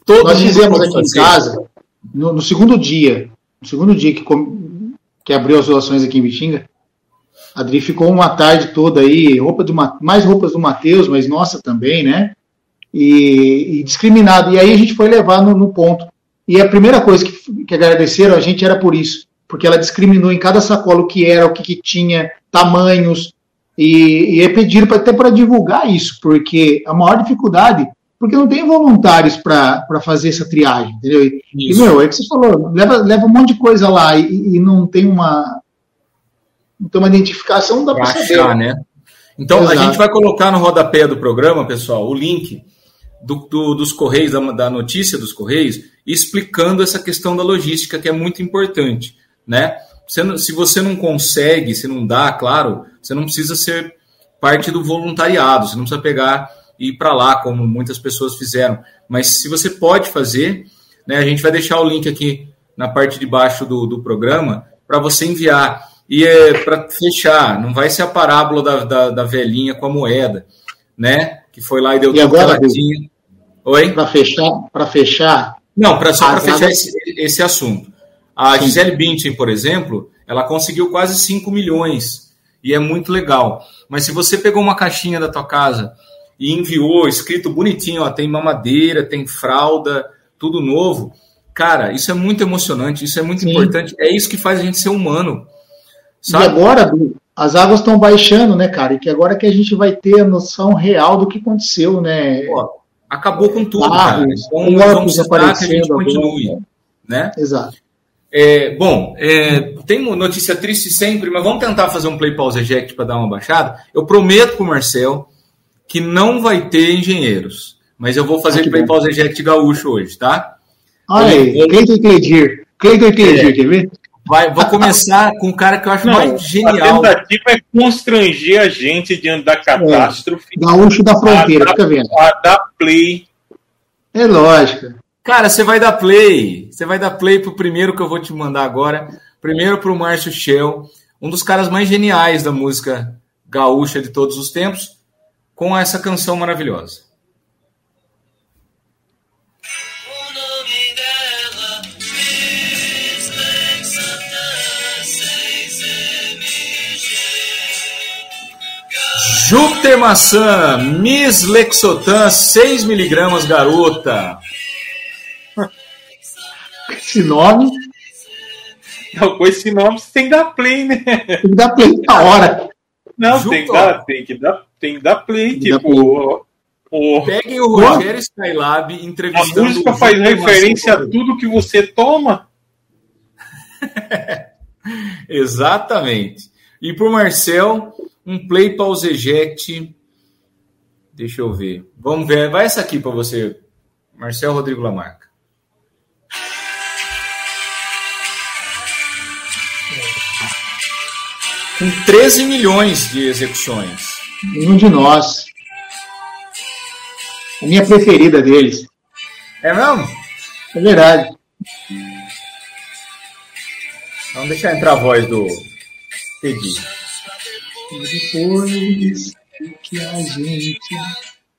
Nós fizemos aqui em casa, no segundo dia que abriu as doações aqui em Bitinga, a Adri ficou uma tarde toda aí, mais roupas do Matheus, mas nossa também, né? E discriminado. E aí a gente foi levar no ponto. E a primeira coisa que agradeceram a gente era por isso, porque ela discriminou em cada sacola o que era, o que tinha, tamanhos, e pediram até para divulgar isso, porque a maior dificuldade, porque não tem voluntários para fazer essa triagem, entendeu? E meu, é que você falou, leva um monte de coisa lá e não tem uma identificação, não dá para saber. Né? Então, exato. A gente vai colocar no rodapé do programa, pessoal, o link dos Correios, da notícia dos Correios, explicando essa questão da logística, que é muito importante, né? Se você não consegue, se não dá, claro, você não precisa ser parte do voluntariado, você não precisa pegar e ir para lá, como muitas pessoas fizeram. Mas se você pode fazer, né, a gente vai deixar o link aqui na parte de baixo do programa para você enviar. E para fechar, não vai ser a parábola da velhinha com a moeda, né? Que foi lá e deu tudo que ela tinha. Oi? Para fechar? Não, só para fechar esse assunto. A Gisele Bündchen, por exemplo, ela conseguiu quase 5 milhões. E é muito legal. Mas se você pegou uma caixinha da tua casa e enviou, escrito bonitinho, ó, tem mamadeira, tem fralda, tudo novo, cara, isso é muito emocionante, isso é muito importante. É isso que faz a gente ser humano. Sabe? E agora, as águas estão baixando, né, cara? E que agora que a gente vai ter a noção real do que aconteceu, né? Pô, acabou com tudo, cara. Então, vamos esperar que a gente continue, né? Exato. Tem uma notícia triste sempre, mas vamos tentar fazer um play pause eject para dar uma baixada. Eu prometo pro Marcel que não vai ter engenheiros, mas eu vou fazer play pause eject gaúcho hoje, tá? Olha aí, Cleiton e Cleidir, quer ver? Vou começar com um cara que eu acho mais genial. A tentativa é constranger a gente diante da catástrofe. Gaúcho da fronteira, fica vendo. A dar play. É lógico. Cara, você vai dar play. Você vai dar play pro primeiro que eu vou te mandar agora. Primeiro pro Márcio Shell, um dos caras mais geniais da música gaúcha de todos os tempos, com essa canção maravilhosa. Júpiter Maçã, Miss Lexotan, 6mg, garota. Esse nome... Não, com esse nome você tem que dar play, né? Tem que dar play na hora. Não, tem que dar play. Tipo, peguem o Rogério Skylab entrevistando... A música faz referência a tudo que você toma. Exatamente. E pro Marcel, um play pause eject. Deixa eu ver. Vamos ver. Vai essa aqui para você, Marcel Rodrigo Lamarca. Com 13 milhões de execuções. Nenhum de nós. A minha preferida deles. É mesmo? É verdade. Vamos deixar entrar a voz do Teddy. Depois que a gente...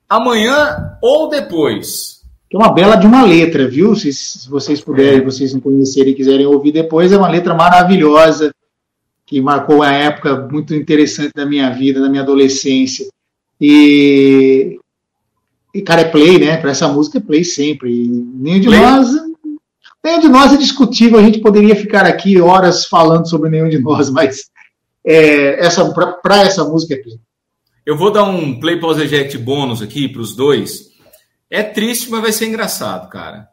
Amanhã ou depois. Que é uma bela de uma letra, viu? Se vocês puderem, vocês não conhecerem e quiserem ouvir depois, é uma letra maravilhosa, que marcou uma época muito interessante da minha vida, da minha adolescência. E cara, é play, né? Para essa música é play sempre. Nenhum de nós é discutível, a gente poderia ficar aqui horas falando sobre nenhum de nós, mas para essa música é play. Eu vou dar um play pause eject bônus aqui para os dois. É triste, mas vai ser engraçado, cara.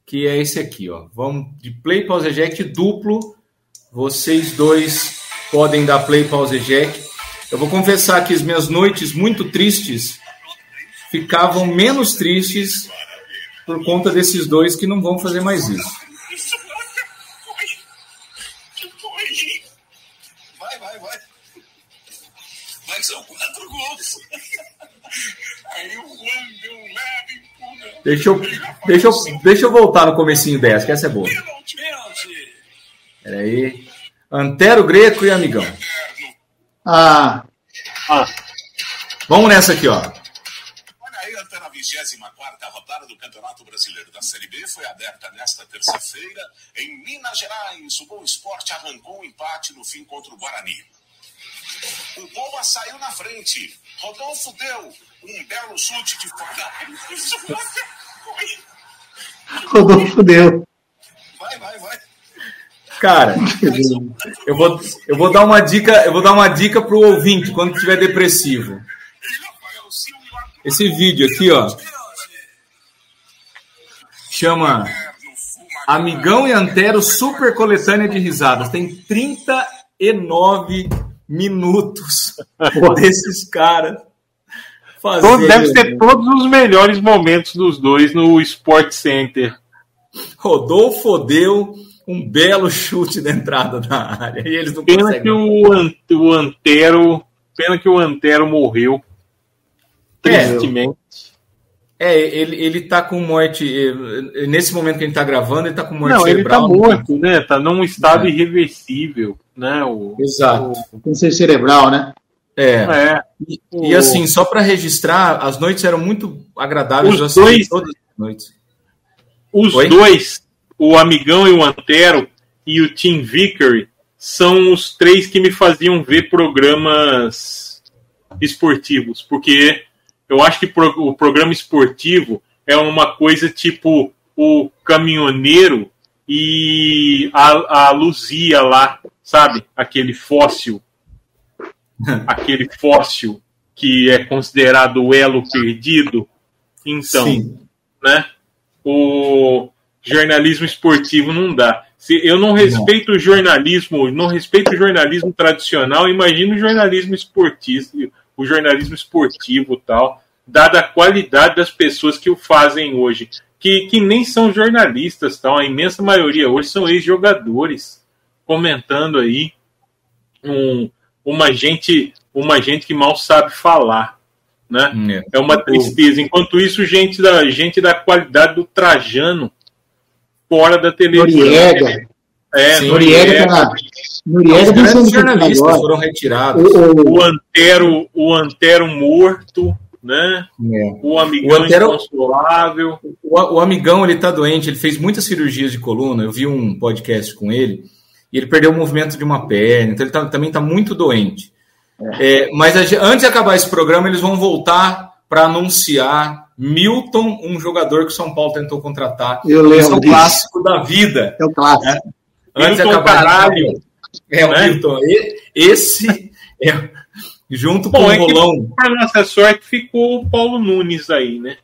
Que é esse aqui, ó. Vamos de play pause eject duplo. Vocês dois podem dar play pause eject. Eu vou confessar que as minhas noites muito tristes ficavam menos tristes por conta desses dois que não vão fazer mais isso. Vai que são 4 gols. Aí o Deixa eu voltar no comecinho dessa, que essa é boa. Peraí. Antero Greco e Amigão. Vamos nessa aqui, ó. Olha aí, até na 24ª rodada do Campeonato Brasileiro da Série B foi aberta nesta terça-feira em Minas Gerais. O Boa Esporte arrancou um empate no fim contra o Guarani. O Boa saiu na frente. Rodolfo deu um belo chute de fora. Rodolfo deu. Vai. Cara, eu vou dar uma dica pro ouvinte quando estiver depressivo. Esse vídeo aqui, ó, chama Amigão e Antero Super Coletânea de Risadas. Tem 39 minutos desses caras fazendo. Então deve ser todos os melhores momentos dos dois no Sport Center. Rodolfo deu um belo chute da entrada da área e eles não Pena conseguem. Pena que o Antero morreu. Tristemente. Ele tá com morte. Nesse momento que a gente tá gravando, ele tá com morte cerebral. Ele tá morto, né? Tá num estado irreversível, né? Exato. Câncer cerebral, né? E assim, só para registrar, as noites eram muito agradáveis. Todas as noites. Os dois, o Amigão e o Antero e o Tim Vickery, são os 3 que me faziam ver programas esportivos, porque eu acho que o programa esportivo é uma coisa tipo o caminhoneiro e a Luzia lá, sabe? Aquele fóssil que é considerado o elo perdido. Então, sim, né? O jornalismo esportivo não dá. Se eu não respeito o jornalismo, não respeito o jornalismo tradicional, imagina o jornalismo esportivo, o jornalismo esportivo tal, dada a qualidade das pessoas que o fazem hoje, que nem são jornalistas, tal, a imensa maioria hoje são ex-jogadores. comentando aí uma gente que mal sabe falar, né? É uma tristeza. Enquanto isso, gente da qualidade do Trajano fora da televisão. Noriega. Os grandes jornalistas foram retirados. O Antero morto, né? O Amigão inconsolável. O Amigão, ele tá doente, ele fez muitas cirurgias de coluna. Eu vi um podcast com ele e ele perdeu o movimento de uma perna, então ele também está muito doente. Mas antes de acabar esse programa, eles vão voltar para anunciar Milton, um jogador que o São Paulo tentou contratar. Esse é o clássico da vida. É o clássico. Antes de acabar, o Milton. Esse junto com o Rolão. Para nossa sorte, ficou o Paulo Nunes aí, né?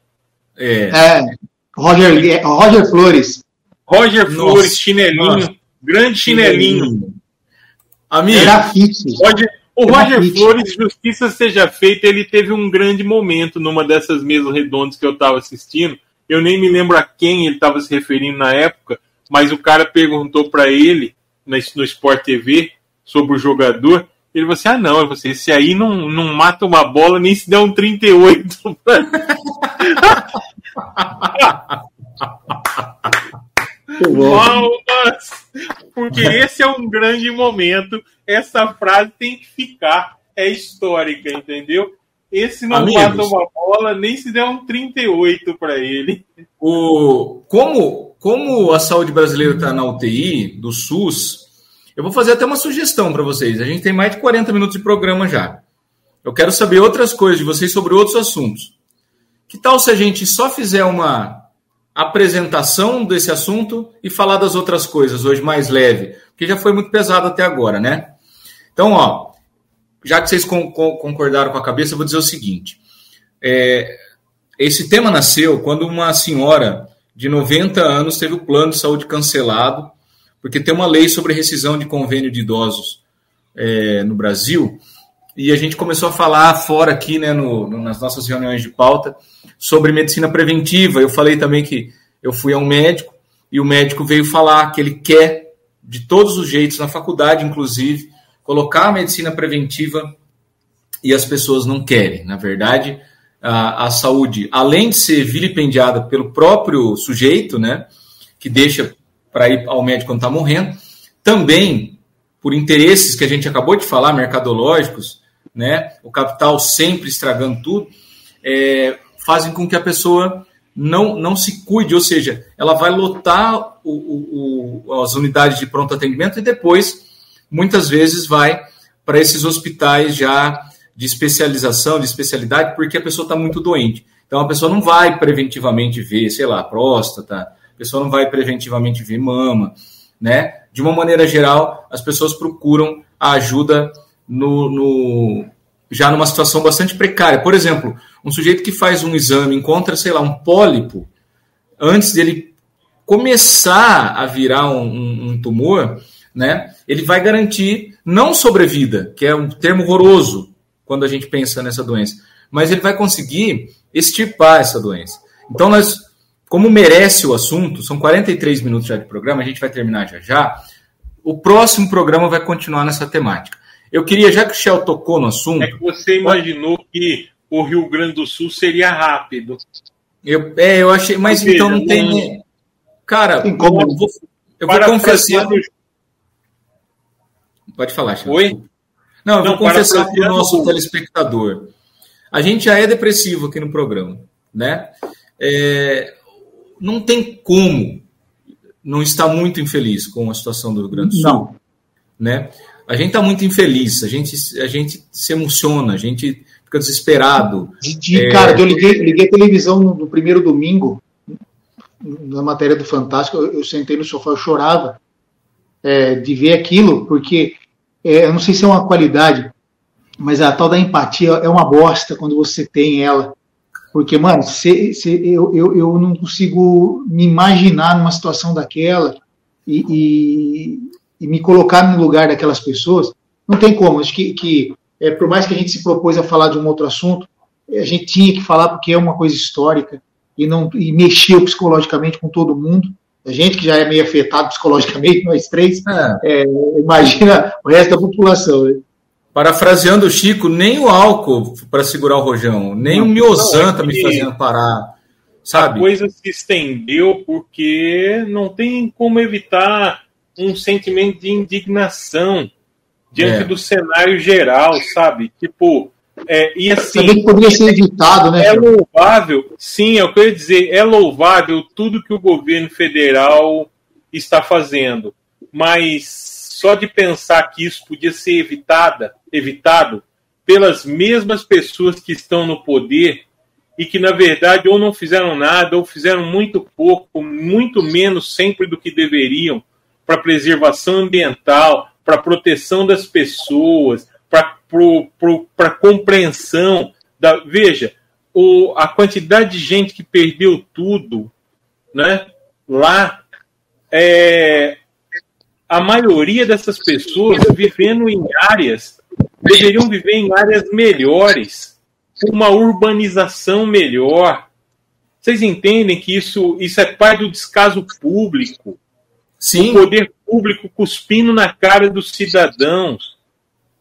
Roger Flores. Roger Flores, chinelinho. Grande chinelinho. Amigo. O Roger Flores, justiça seja feita, ele teve um grande momento numa dessas mesas redondas que eu estava assistindo. Eu nem me lembro a quem ele estava se referindo na época, mas o cara perguntou para ele, no Sport TV, sobre o jogador. Ele falou assim, não, esse aí não mata uma bola nem se der um 38. Palmas! Porque esse é um grande momento. Essa frase tem que ficar. É histórica, entendeu? Esse não mata uma bola, nem se der um 38 para ele. Como a saúde brasileira está na UTI, do SUS, eu vou fazer até uma sugestão para vocês. A gente tem mais de 40 minutos de programa já. Eu quero saber outras coisas de vocês sobre outros assuntos. Que tal se a gente só fizer uma apresentação desse assunto e falar das outras coisas hoje mais leve? Porque já foi muito pesado até agora, né? Então, já que vocês concordaram com a cabeça, eu vou dizer o seguinte. Esse tema nasceu quando uma senhora de 90 anos teve o plano de saúde cancelado, porque tem uma lei sobre rescisão de convênio de idosos no Brasil, e a gente começou a falar fora aqui, né, nas nossas reuniões de pauta, sobre medicina preventiva. Eu falei também que eu fui a um médico, e o médico veio falar que ele quer, de todos os jeitos, na faculdade, inclusive, colocar a medicina preventiva, e as pessoas não querem. Na verdade, a saúde, além de ser vilipendiada pelo próprio sujeito, né, que deixa para ir ao médico quando está morrendo, também por interesses que a gente acabou de falar, mercadológicos, né, o capital sempre estragando tudo, fazem com que a pessoa não se cuide, ou seja, ela vai lotar as unidades de pronto atendimento e depois, muitas vezes, vai para esses hospitais já de especialização, de especialidade, porque a pessoa está muito doente. Então, a pessoa não vai preventivamente ver, sei lá, próstata, a pessoa não vai preventivamente ver mama, né? De uma maneira geral, as pessoas procuram a ajuda já numa situação bastante precária. Por exemplo, um sujeito que faz um exame, encontra, sei lá, um pólipo, antes dele começar a virar um tumor, né? Ele vai garantir não sobrevida, que é um termo horroroso quando a gente pensa nessa doença, mas ele vai conseguir extirpar essa doença. Então, como merece o assunto, são 43 minutos já de programa, a gente vai terminar já. O próximo programa vai continuar nessa temática. Eu queria, já que o Shell tocou no assunto... É que você imaginou que o Rio Grande do Sul seria rápido. Eu achei, mas então não tem... Cara, eu vou confessar... Pode falar, Shell. Oi? Não, eu vou confessar para o nosso telespectador. A gente já é depressivo aqui no programa, né? Não tem como não estar muito infeliz com a situação do Rio Grande do Sul. Não. Né? A gente está muito infeliz, a gente se emociona, a gente fica desesperado. Cara, eu liguei a televisão no primeiro domingo, na matéria do Fantástico, eu sentei no sofá, eu chorava de ver aquilo, porque eu não sei se é uma qualidade, mas a tal da empatia é uma bosta quando você tem ela. Porque, mano, eu não consigo me imaginar numa situação daquela e me colocar no lugar daquelas pessoas. Não tem como. Acho que por mais que a gente se propôs a falar de um outro assunto, a gente tinha que falar porque é uma coisa histórica e mexeu psicologicamente com todo mundo. A gente que já é meio afetado psicologicamente, nós três, imagina o resto da população. Né? Parafraseando o Chico, nem o álcool para segurar o rojão, nem o Miozan está me fazendo parar. Sabe? A coisa se estendeu porque não tem como evitar um sentimento de indignação diante do cenário geral, sabe? Tipo, e assim... Também poderia ser evitado, né? É louvável, sim, é o que eu ia dizer, é louvável tudo que o governo federal está fazendo, mas só de pensar que isso podia ser evitado pelas mesmas pessoas que estão no poder e que, na verdade, ou não fizeram nada, ou fizeram muito pouco, muito menos sempre do que deveriam, para preservação ambiental, para proteção das pessoas, para compreensão. Veja, a quantidade de gente que perdeu tudo, né, lá, a maioria dessas pessoas deveriam viver em áreas melhores, uma urbanização melhor. Vocês entendem que isso é parte do descaso público? Sim. O poder público cuspindo na cara dos cidadãos.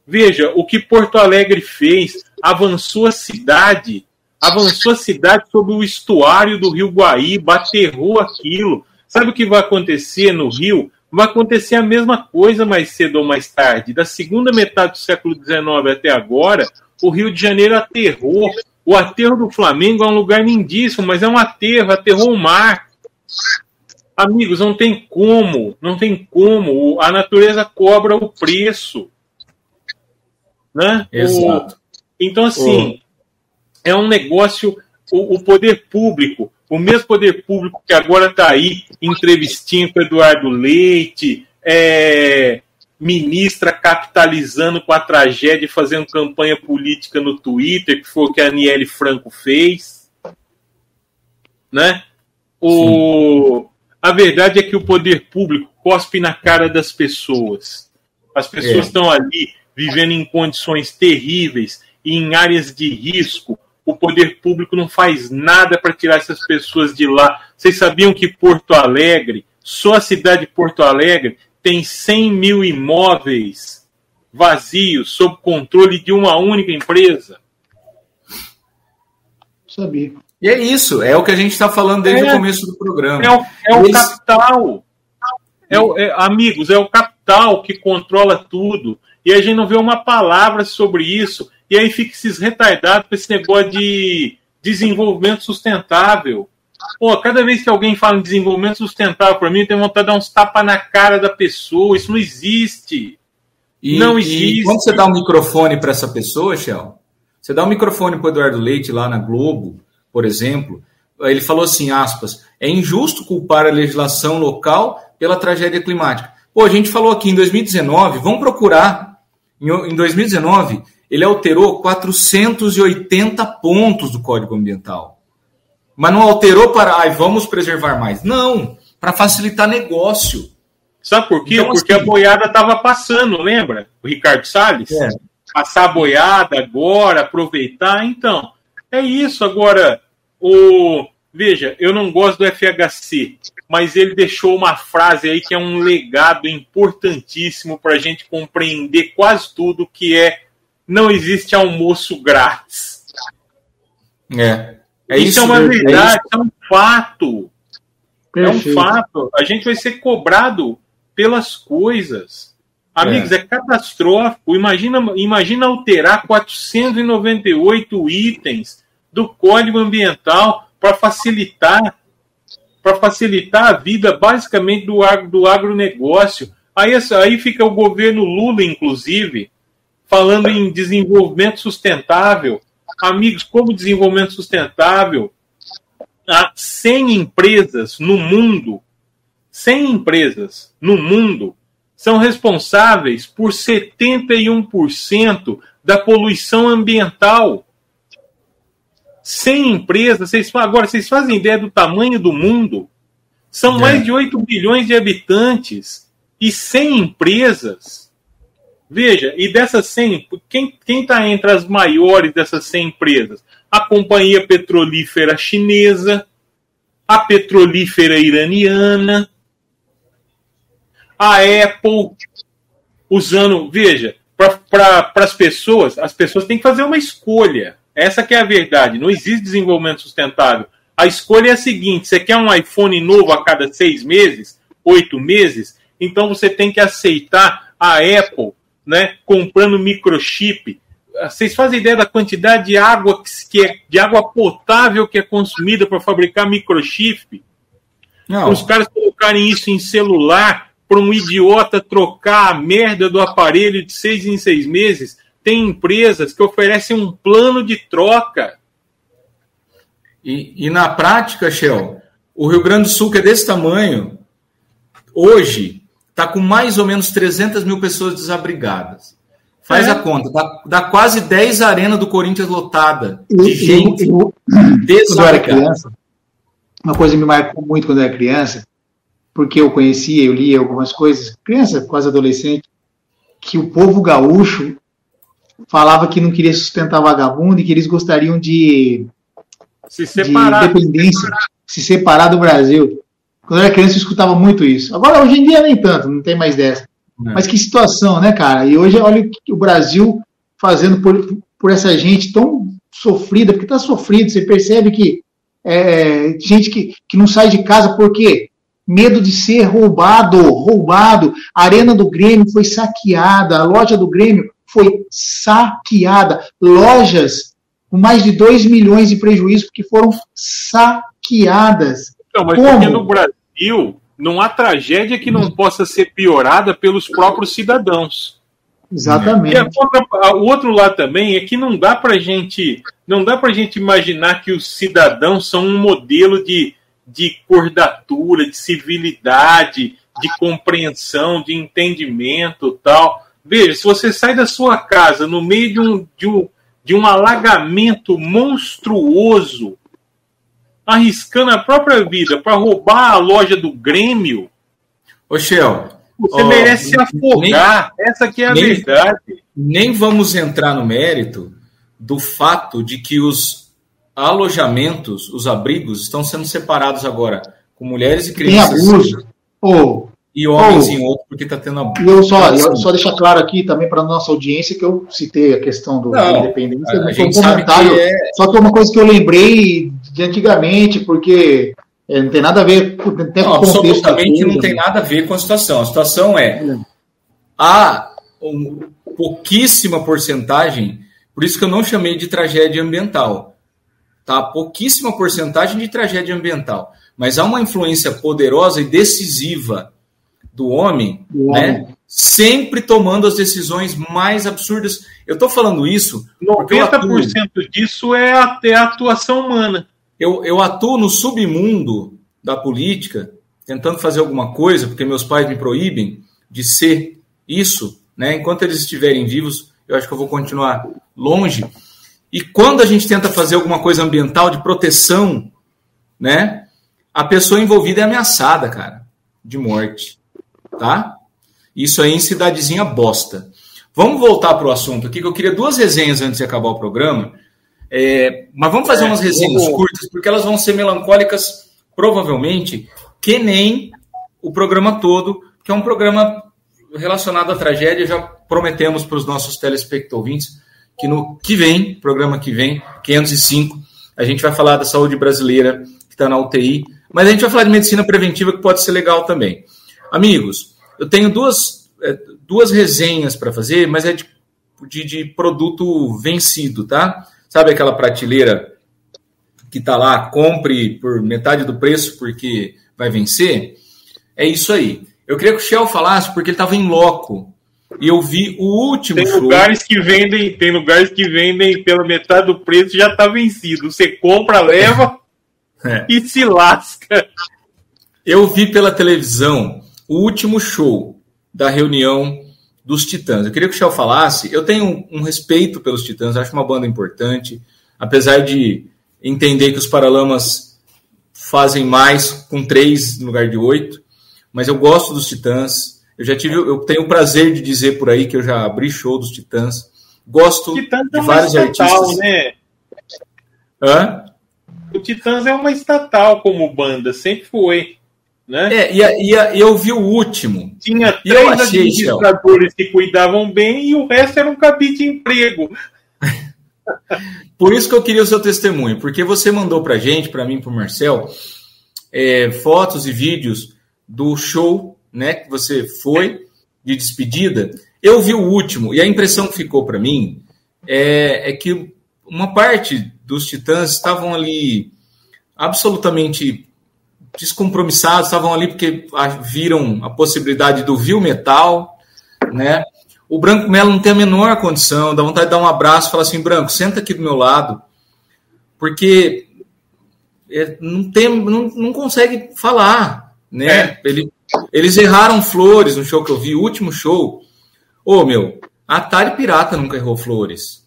Veja, o que Porto Alegre fez, avançou a cidade sobre o estuário do Rio Guaíba, aterrou aquilo. Sabe o que vai acontecer no Rio? Vai acontecer a mesma coisa mais cedo ou mais tarde. Da segunda metade do século XIX até agora, o Rio de Janeiro aterrou. O aterro do Flamengo é um lugar lindíssimo, mas é um aterrou o mar. Amigos, não tem como. A natureza cobra o preço. Né? Exato. Então, assim, é um negócio, o poder público, o mesmo poder público que agora está aí, entrevistinho com o Eduardo Leite, ministra capitalizando com a tragédia e fazendo campanha política no Twitter, que foi o que a Aniele Franco fez. Né? A verdade é que o poder público cospe na cara das pessoas. As pessoas estão ali vivendo em condições terríveis e em áreas de risco. O poder público não faz nada para tirar essas pessoas de lá. Vocês sabiam que Porto Alegre, só a cidade de Porto Alegre, tem 100 mil imóveis vazios sob controle de uma única empresa? Sabia. E é isso, é o que a gente está falando desde o começo do programa. O capital. Amigos, é o capital que controla tudo. E a gente não vê uma palavra sobre isso. E aí fica esses retardados com esse negócio de desenvolvimento sustentável. Pô, cada vez que alguém fala em desenvolvimento sustentável para mim, eu tenho vontade de dar uns tapas na cara da pessoa. Isso não existe. Não existe. E quando você dá um microfone para essa pessoa, Shell, você dá um microfone para o Eduardo Leite lá na Globo, por exemplo, ele falou assim, aspas, é injusto culpar a legislação local pela tragédia climática. Pô, a gente falou aqui em 2019, vamos procurar, em 2019, ele alterou 480 pontos do Código Ambiental. Mas não alterou para, vamos preservar mais. Não, para facilitar negócio. Sabe por quê? Então, porque assim, a boiada estava passando, lembra? O Ricardo Salles? Passar a boiada agora, aproveitar. Então, é isso. Agora, veja, eu não gosto do FHC, mas ele deixou uma frase aí que é um legado importantíssimo para a gente compreender quase tudo, que não existe almoço grátis. Isso é uma verdade, é um fato. Perfeito. É um fato. A gente vai ser cobrado pelas coisas. Amigos, é catastrófico. Imagina alterar 498 itens do Código Ambiental para facilitar a vida, basicamente, do agronegócio. Aí fica o governo Lula, inclusive, falando em desenvolvimento sustentável. Amigos, como desenvolvimento sustentável? Há 100 empresas no mundo são responsáveis por 71% da poluição ambiental. 100 empresas, agora vocês fazem ideia do tamanho do mundo? São mais de 8 bilhões de habitantes e 100 empresas. Veja, e dessas 100, quem está entre as maiores dessas 100 empresas? A companhia petrolífera chinesa, a petrolífera iraniana, A Apple usando... Veja, para as pessoas têm que fazer uma escolha. Essa que é a verdade. Não existe desenvolvimento sustentável. A escolha é a seguinte: você quer um iPhone novo a cada 6 meses, 8 meses? Então você tem que aceitar a Apple, né, comprando microchip. Vocês fazem ideia da quantidade de água de água potável que é consumida para fabricar microchip? Não. Os caras colocarem isso em celular para um idiota trocar a merda do aparelho de 6 em 6 meses. Tem empresas que oferecem um plano de troca. E na prática, Shell, o Rio Grande do Sul, que é desse tamanho, hoje está com mais ou menos 300 mil pessoas desabrigadas. Faz a conta, dá quase 10 arenas do Corinthians lotada de gente desabrigada. Quando eu era criança, uma coisa que me marcou muito quando eu era criança, porque eu conhecia, eu lia algumas coisas, criança, quase adolescente, que o povo gaúcho falava que não queria sustentar vagabundo e que eles gostariam de independência, se separar do Brasil. Quando eu era criança eu escutava muito isso. Agora, hoje em dia, nem tanto, não tem mais dessa. Mas que situação, né, cara? E hoje, olha o Brasil fazendo por essa gente tão sofrida, porque está sofrido. Você percebe que gente que não sai de casa porque medo de ser roubado. A arena do Grêmio foi saqueada, a loja do Grêmio foi saqueada. Lojas com mais de 2 milhões de prejuízo porque foram saqueadas. Não, mas porque no Brasil não há tragédia que não possa ser piorada pelos próprios cidadãos. Exatamente. E o outro lado também é que não dá pra gente imaginar que os cidadãos são um modelo de cordatura, de civilidade, de compreensão, de entendimento, tal. Veja, se você sai da sua casa no meio de um alagamento monstruoso, arriscando a própria vida para roubar a loja do Grêmio, ô Shell, você merece se afogar. Essa que é a verdade. Nem vamos entrar no mérito do fato de que os alojamentos, os abrigos, estão sendo separados agora com mulheres e crianças. Tem abuso. E homens em outro, porque está tendo abuso. E eu só deixar claro aqui também para a nossa audiência que eu citei a questão da independência. A gente sabe que só que é uma coisa que eu lembrei de antigamente, porque não tem nada a ver com o contexto. Absolutamente não tem nada a ver com a situação. A situação há pouquíssima porcentagem, por isso que eu não chamei de tragédia ambiental. Tá? Pouquíssima porcentagem de tragédia ambiental. Mas há uma influência poderosa e decisiva do homem, né? Sempre tomando as decisões mais absurdas. Eu estou falando isso... 90% disso é até a atuação humana. Eu atuo no submundo da política, tentando fazer alguma coisa, porque meus pais me proíbem de ser isso, né? Enquanto eles estiverem vivos, eu acho que eu vou continuar longe. E quando a gente tenta fazer alguma coisa ambiental de proteção, né? A pessoa envolvida é ameaçada, cara, de morte, tá? Isso aí em cidadezinha bosta. Vamos voltar para o assunto aqui, que eu queria 2 resenhas antes de acabar o programa. Mas vamos fazer umas resenhas curtas, porque elas vão ser melancólicas, provavelmente, que nem o programa todo, que é um programa relacionado à tragédia. Já prometemos para os nossos telespectadores que no programa que vem, 505, a gente vai falar da saúde brasileira, que está na UTI, mas a gente vai falar de medicina preventiva, que pode ser legal também. Amigos, eu tenho duas resenhas para fazer, mas é de produto vencido, tá? Sabe aquela prateleira que está lá, compre por metade do preço porque vai vencer? É isso aí. Eu queria que o Shell falasse, porque ele estava em loco. E eu vi o último show. Tem lugares que vendem pela metade do preço e já está vencido. Você compra, leva e se lasca. Eu vi pela televisão o último show da reunião dos Titãs. Eu queria que o Shell falasse. Eu tenho um respeito pelos Titãs, acho uma banda importante, apesar de entender que os Paralamas fazem mais com 3 no lugar de 8, mas eu gosto dos Titãs. Eu tenho o prazer de dizer por aí que eu já abri show dos Titãs. Gosto de vários artistas. Né? Hã? O Titãs é uma estatal como banda, sempre foi. né? E eu vi o último. Tinha E eu 3 achei, administradores que cuidavam bem e o resto era um cabide de emprego. Por isso que eu queria o seu testemunho, porque você mandou pra gente, pra mim, pro Marcel, fotos e vídeos do show, né, que você foi de despedida. Eu vi o último e a impressão que ficou para mim é que uma parte dos Titãs estavam ali absolutamente descompromissados, estavam ali porque viram a possibilidade do Viu Metal, né? O Branco Melo não tem a menor condição, dá vontade de dar um abraço e falar assim, Branco, senta aqui do meu lado, porque não consegue falar, né? Eles erraram Flores no show que eu vi, o último show. A Atari Pirata nunca errou Flores.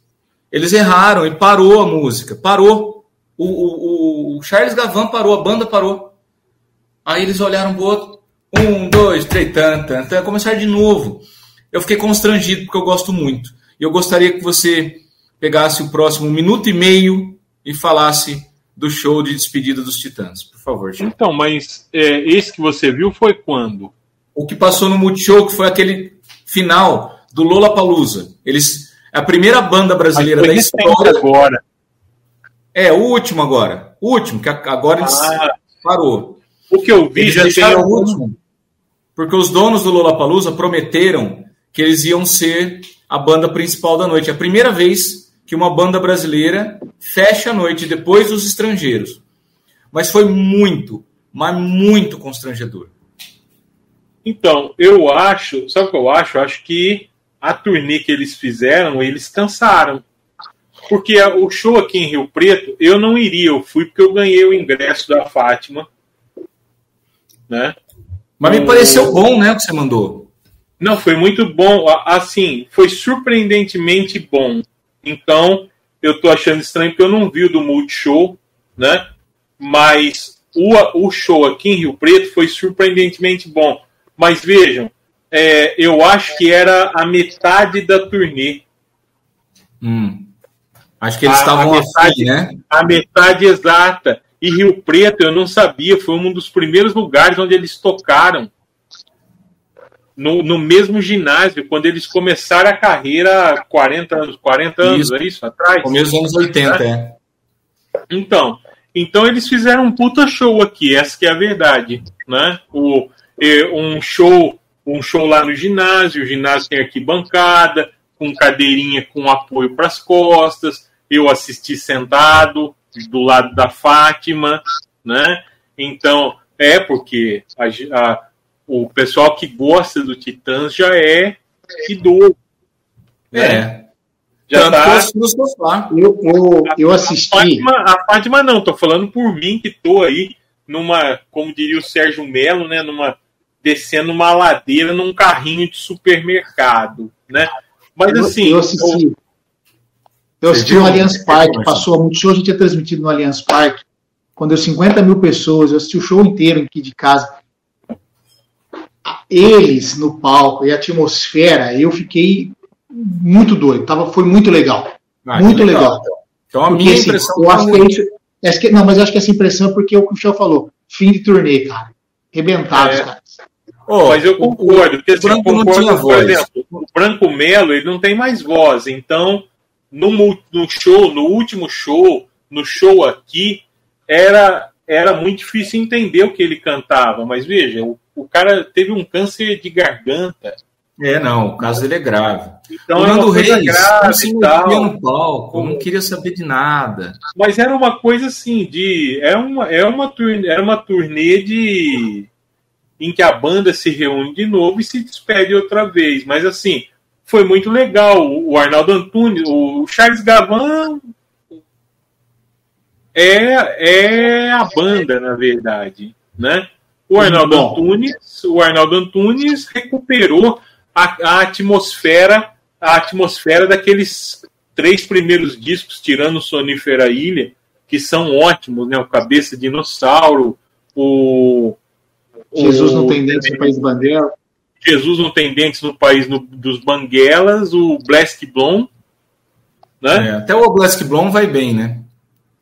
Eles erraram e parou a música, parou. O Charles Gavan parou, a banda parou. Aí eles olharam pro outro, 1, 2, 3, começaram de novo. Eu fiquei constrangido porque eu gosto muito. E eu gostaria que você pegasse o próximo 1 minuto e meio e falasse do show de despedida dos Titãs, por favor. Chico. Então, mas esse que você viu foi quando? O que passou no Multishow, que foi aquele final do Lollapalooza. A primeira banda brasileira da história. Agora. O último agora. O último, que agora eles parou. O que eu vi eles já tem o último. Porque os donos do Lollapalooza prometeram que eles iam ser a banda principal da noite. É a primeira vez que uma banda brasileira fecha a noite depois dos estrangeiros. Mas foi muito, mas muito constrangedor. Então, eu acho... Sabe o que eu acho? Eu acho que a turnê que eles fizeram, eles cansaram. Porque o show aqui em Rio Preto, eu não iria. Eu fui porque eu ganhei o ingresso da Fátima. Né? Mas me pareceu bom, né, o que você mandou. Não, foi muito bom. Assim, foi surpreendentemente bom. Então, eu tô achando estranho porque eu não vi o do Multishow, né? Mas o show aqui em Rio Preto foi surpreendentemente bom. Mas vejam, eu acho que era a metade da turnê. Acho que eles estavam assim, né? A metade exata. E Rio Preto, eu não sabia, foi um dos primeiros lugares onde eles tocaram. No mesmo ginásio, quando eles começaram a carreira há 40 anos, isso. É isso? Atrás? Começo dos anos 80, Então eles fizeram um puta show aqui, essa que é a verdade, né? Um show lá no ginásio, o ginásio tem arquibancada, com cadeirinha com apoio para as costas, eu assisti sentado, do lado da Fátima, né? Então, porque o pessoal que gosta do Titãs já é idoso. Né? Já tá. Eu assisti. A Fátima não, tô falando por mim que tô aí como diria o Sérgio Melo, né? Descendo uma ladeira num carrinho de supermercado, né? Mas assim. Eu assisti no Allianz Parque, passou há muito show, a gente tinha transmitido no Allianz Parque, quando deu 50 mil pessoas, eu assisti o show inteiro aqui de casa. Eles no palco e a atmosfera, eu fiquei muito doido, foi muito legal. Muito legal. Então a minha impressão eu acho que é não, mas eu acho que essa impressão é porque o que o Michel falou, fim de turnê, cara. Rebentados, cara. Mas eu concordo, porque assim, eu concordo, por exemplo, o Branco Melo, ele não tem mais voz, então no show, no último show, no show aqui, era muito difícil entender o que ele cantava, mas veja, o cara teve um câncer de garganta. O caso dele é grave. Então, o Nando Reis não se metia no palco, não queria saber de nada. Mas era uma coisa assim, era uma turnê em que a banda se reúne de novo e se despede outra vez, mas assim, foi muito legal. O Arnaldo Antunes, o Charles Gavan é a banda, na verdade, né? O Arnaldo Antunes recuperou a atmosfera daqueles 3 primeiros discos, tirando o Sonífera Ilha, que são ótimos, né? O Cabeça de Dinossauro, Jesus não tem dentes no País Banguela. Jesus não tem dentes no País dos Banguelas, o Blask Blom, né? Até o Blask Blom vai bem, né?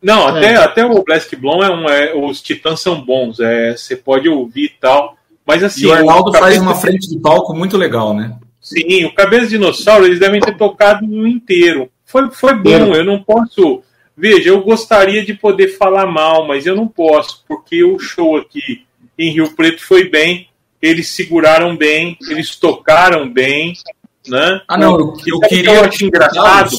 Não, até o Black Blonde os Titãs são bons, você pode ouvir e tal. Mas assim. E o Arnaldo faz uma frente de palco muito legal, né? Sim, o Cabeça de Dinossauro, eles devem ter tocado inteiro. Foi bom, eu não posso. Veja, eu gostaria de poder falar mal, mas eu não posso, porque o show aqui em Rio Preto foi bem, eles seguraram bem, eles tocaram bem, né? Não, eu queria. Eu acho engraçado.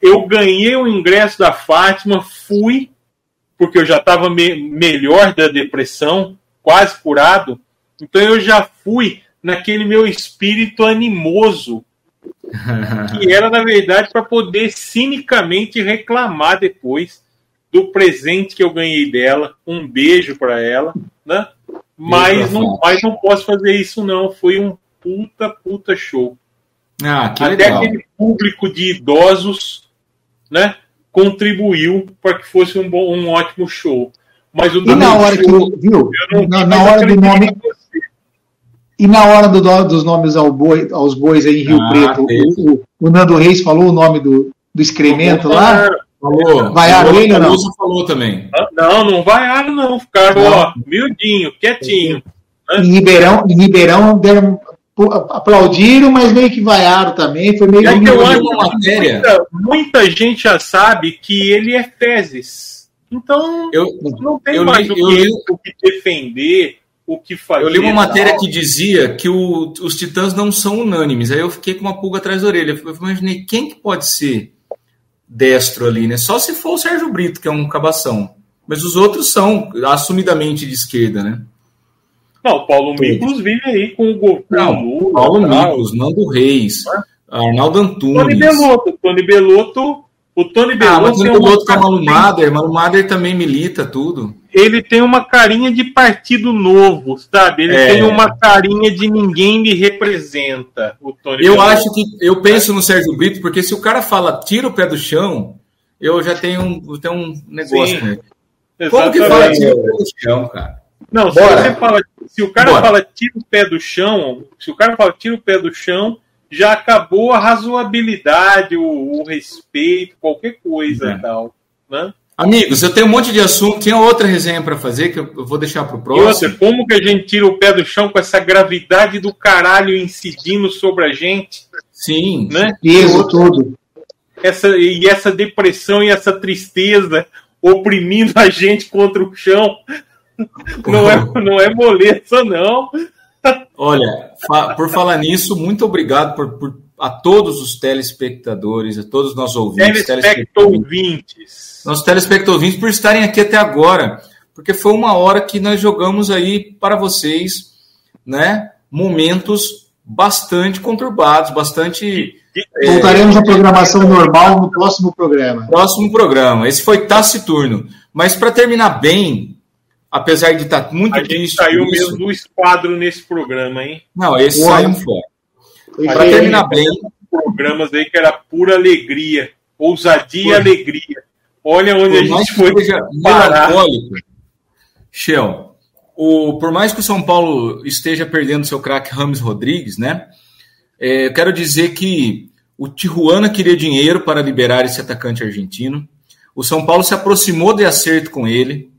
Eu ganhei o ingresso da Fátima, fui, porque eu já estava melhor da depressão, quase curado, então eu já fui naquele meu espírito animoso, que era, na verdade, para poder cinicamente reclamar depois do presente que eu ganhei dela, um beijo para ela, né? Mas não posso fazer isso não, foi um puta show. Que até legal. Aquele público de idosos, né, contribuiu para que fosse um ótimo show. Mas o E na hora que viu? Na hora do nome. E na hora dos nomes aos bois aí em Rio Preto, o Nando Reis falou o nome do excremento lá? Falou. Vaiaram ele ou não? Falou também. Não vaiaram não, ficaram miudinho, quietinho. Em Ribeirão deram, aplaudiram, mas meio que vaiaram também. Foi meio que eu acho uma matéria. Muita gente já sabe que ele é fezes. Então, não tem mais o que defender, o que fazer. Eu li uma matéria que dizia que os Titãs não são unânimes. Aí eu fiquei com uma pulga atrás da orelha. Eu imaginei quem que pode ser destro ali, né? Só se for o Sérgio Brito, que é um cabação. Mas os outros são assumidamente de esquerda, né? Não, o Paulo Miklos vive aí com o governo. Paulo Miklos, Nando Reis, Arnaldo Antunes. Tony Belotto. O Tony Belotto com a Malu Mader também milita tudo. Ele tem uma carinha de partido novo, sabe? Ele tem uma carinha de ninguém me representa. O Tony Belotto. Eu penso no Sérgio Brito, porque se o cara fala tira o pé do chão, eu já tenho um negócio com ele. Como que fala tira o pé do chão, cara? Não, se o cara fala tira o pé do chão, já acabou a razoabilidade, o respeito, qualquer coisa e tal, né? Amigos, eu tenho um monte de assunto, tinha outra resenha para fazer que eu vou deixar para o próximo. E outra, como que a gente tira o pé do chão com essa gravidade do caralho incidindo sobre a gente? Sim. Né? Peso todo. Essa depressão e essa tristeza oprimindo a gente contra o chão. Não é moleza, não. Olha, por falar nisso, muito obrigado a todos os telespectadores, a todos os nossos ouvintes. Nossos telespectadores por estarem aqui até agora, porque foi uma hora que nós jogamos aí para vocês, né, momentos bastante conturbados, bastante... Voltaremos à programação normal no próximo programa. Esse foi taciturno. Mas para terminar bem, apesar de estar muito triste... A gente saiu mesmo do esquadro nesse programa, hein? Não, esse saiu fora. Para terminar bem... Programas aí que era pura alegria, ousadia e alegria. Olha onde a gente foi parar. Shell, por mais que o São Paulo esteja perdendo seu craque Rames Rodrigues, né? Eu quero dizer que o Tijuana queria dinheiro para liberar esse atacante argentino. O São Paulo se aproximou de acerto com ele.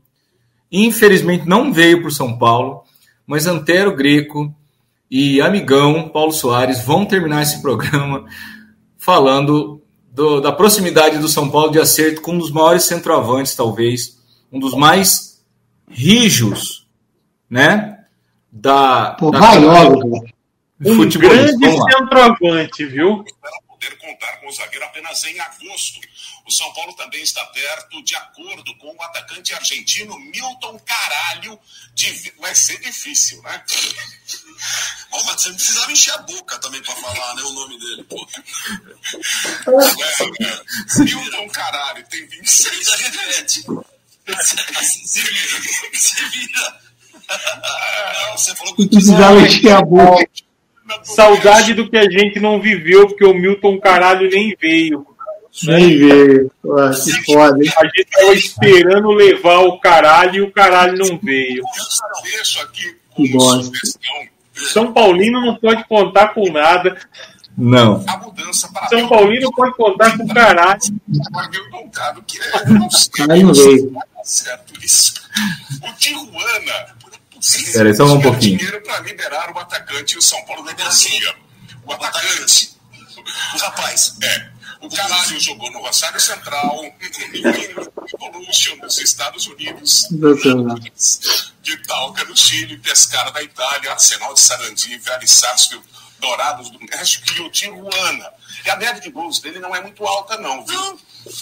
Infelizmente não veio para o São Paulo, mas Antero Greco e amigão Paulo Soares vão terminar esse programa falando da proximidade do São Paulo de acerto com um dos maiores centroavantes, talvez, um dos mais rijos, né? Um grande centroavante, viu? Para poder contar com o zagueiro apenas em agosto. O São Paulo também está perto, de acordo com o atacante argentino Milton Caralho. Vai ser difícil, né? Bom, mas você não precisava encher a boca também para falar, né, o nome dele, pô. Milton Caralho, tem 26 anos. Se vira. Não, você falou que precisava encher a boca. Saudade do que a gente não viveu, porque o Milton Caralho nem veio. Nem veio. Que foda, hein? A gente estava esperando levar o caralho e o caralho não veio. Eu deixo aqui que bosta. São Paulino não pode contar com nada. Não. A mudança para São Paulino pode contar com o caralho. Vai ver o Doncado, que é, não sei. Caralho, veio. Certo isso. O Tijuana. Peraí, só um pouquinho. Dinheiro para liberar o atacante e o São Paulo negocia. O atacante. O rapaz. O Caralho jogou no Rosário Central, no Evolution dos Estados Unidos, de Talca no Chile, Pescara da Itália, Arsenal de Sarandi, Vélez Sarsfield, Dourados do México e o Tijuana. E a média de gols dele não é muito alta, não, viu?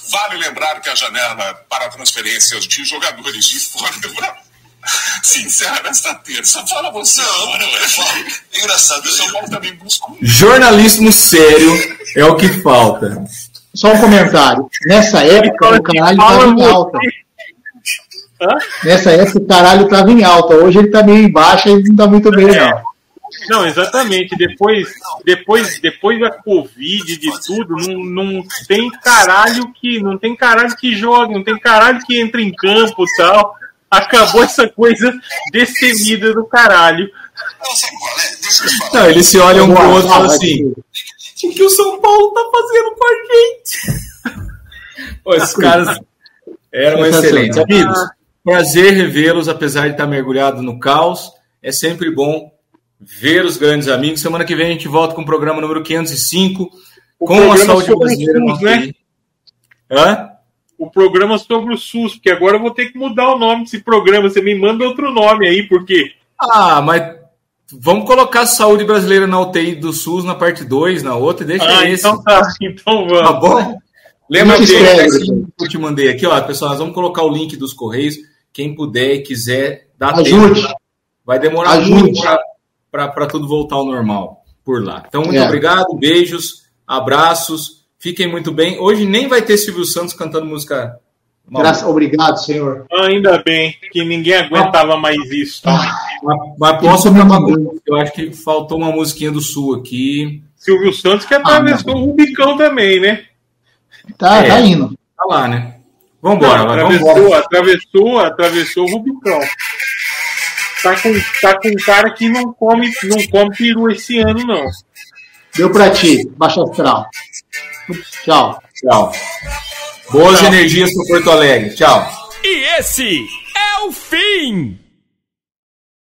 Vale lembrar que a janela para transferências de jogadores de fora do Brasil se encerra nesta terça. Fala você. Não, engraçado. O São Paulo também busca jornalismo sério é o que falta. Só um comentário. Nessa época, o Caralho estava em alta. Nessa época, o Caralho estava em alta. Hoje ele está meio em baixa e não está muito bem, não. Não, exatamente. Depois da Covid, de tudo, não tem caralho que joga, não tem caralho que entra em campo e tal. Acabou essa coisa destemida do caralho. Não, eles se olham um pro outro e falam assim: o que o São Paulo tá fazendo com a gente? Pô, esses caras eram excelentes. Amigos, prazer revê-los, apesar de estar mergulhado no caos. É sempre bom ver os grandes amigos. Semana que vem a gente volta com o programa número 505, com a saúde brasileira. Né? Hã? O programa sobre o SUS, porque agora eu vou ter que mudar o nome desse programa. Você me manda outro nome aí, por quê? Mas vamos colocar a saúde brasileira na UTI do SUS na parte 2, na outra, e deixa esse. Então tá, então vamos. Tá bom? Lembra que eu te mandei aqui, ó, pessoal, nós vamos colocar o link dos Correios. Quem puder e quiser, dá Ajude. tempo. Vai demorar muito para tudo voltar ao normal por lá. Então, muito obrigado, beijos, abraços. Fiquem muito bem. Hoje nem vai ter Silvio Santos cantando música. Obrigado, senhor. Ainda bem que ninguém aguentava mais isso. Tá? Mas posso acabar com. Eu acho que faltou uma musiquinha do Sul aqui. Silvio Santos que atravessou o Rubicão também, né? Tá indo. Tá lá, né? Vambora. Atravessou o Rubicão. Tá com um cara que não come peru esse ano, não. Deu pra ti, Baixa Astral. Tchau. Boas energias para Porto Alegre. Tchau. E esse é o fim!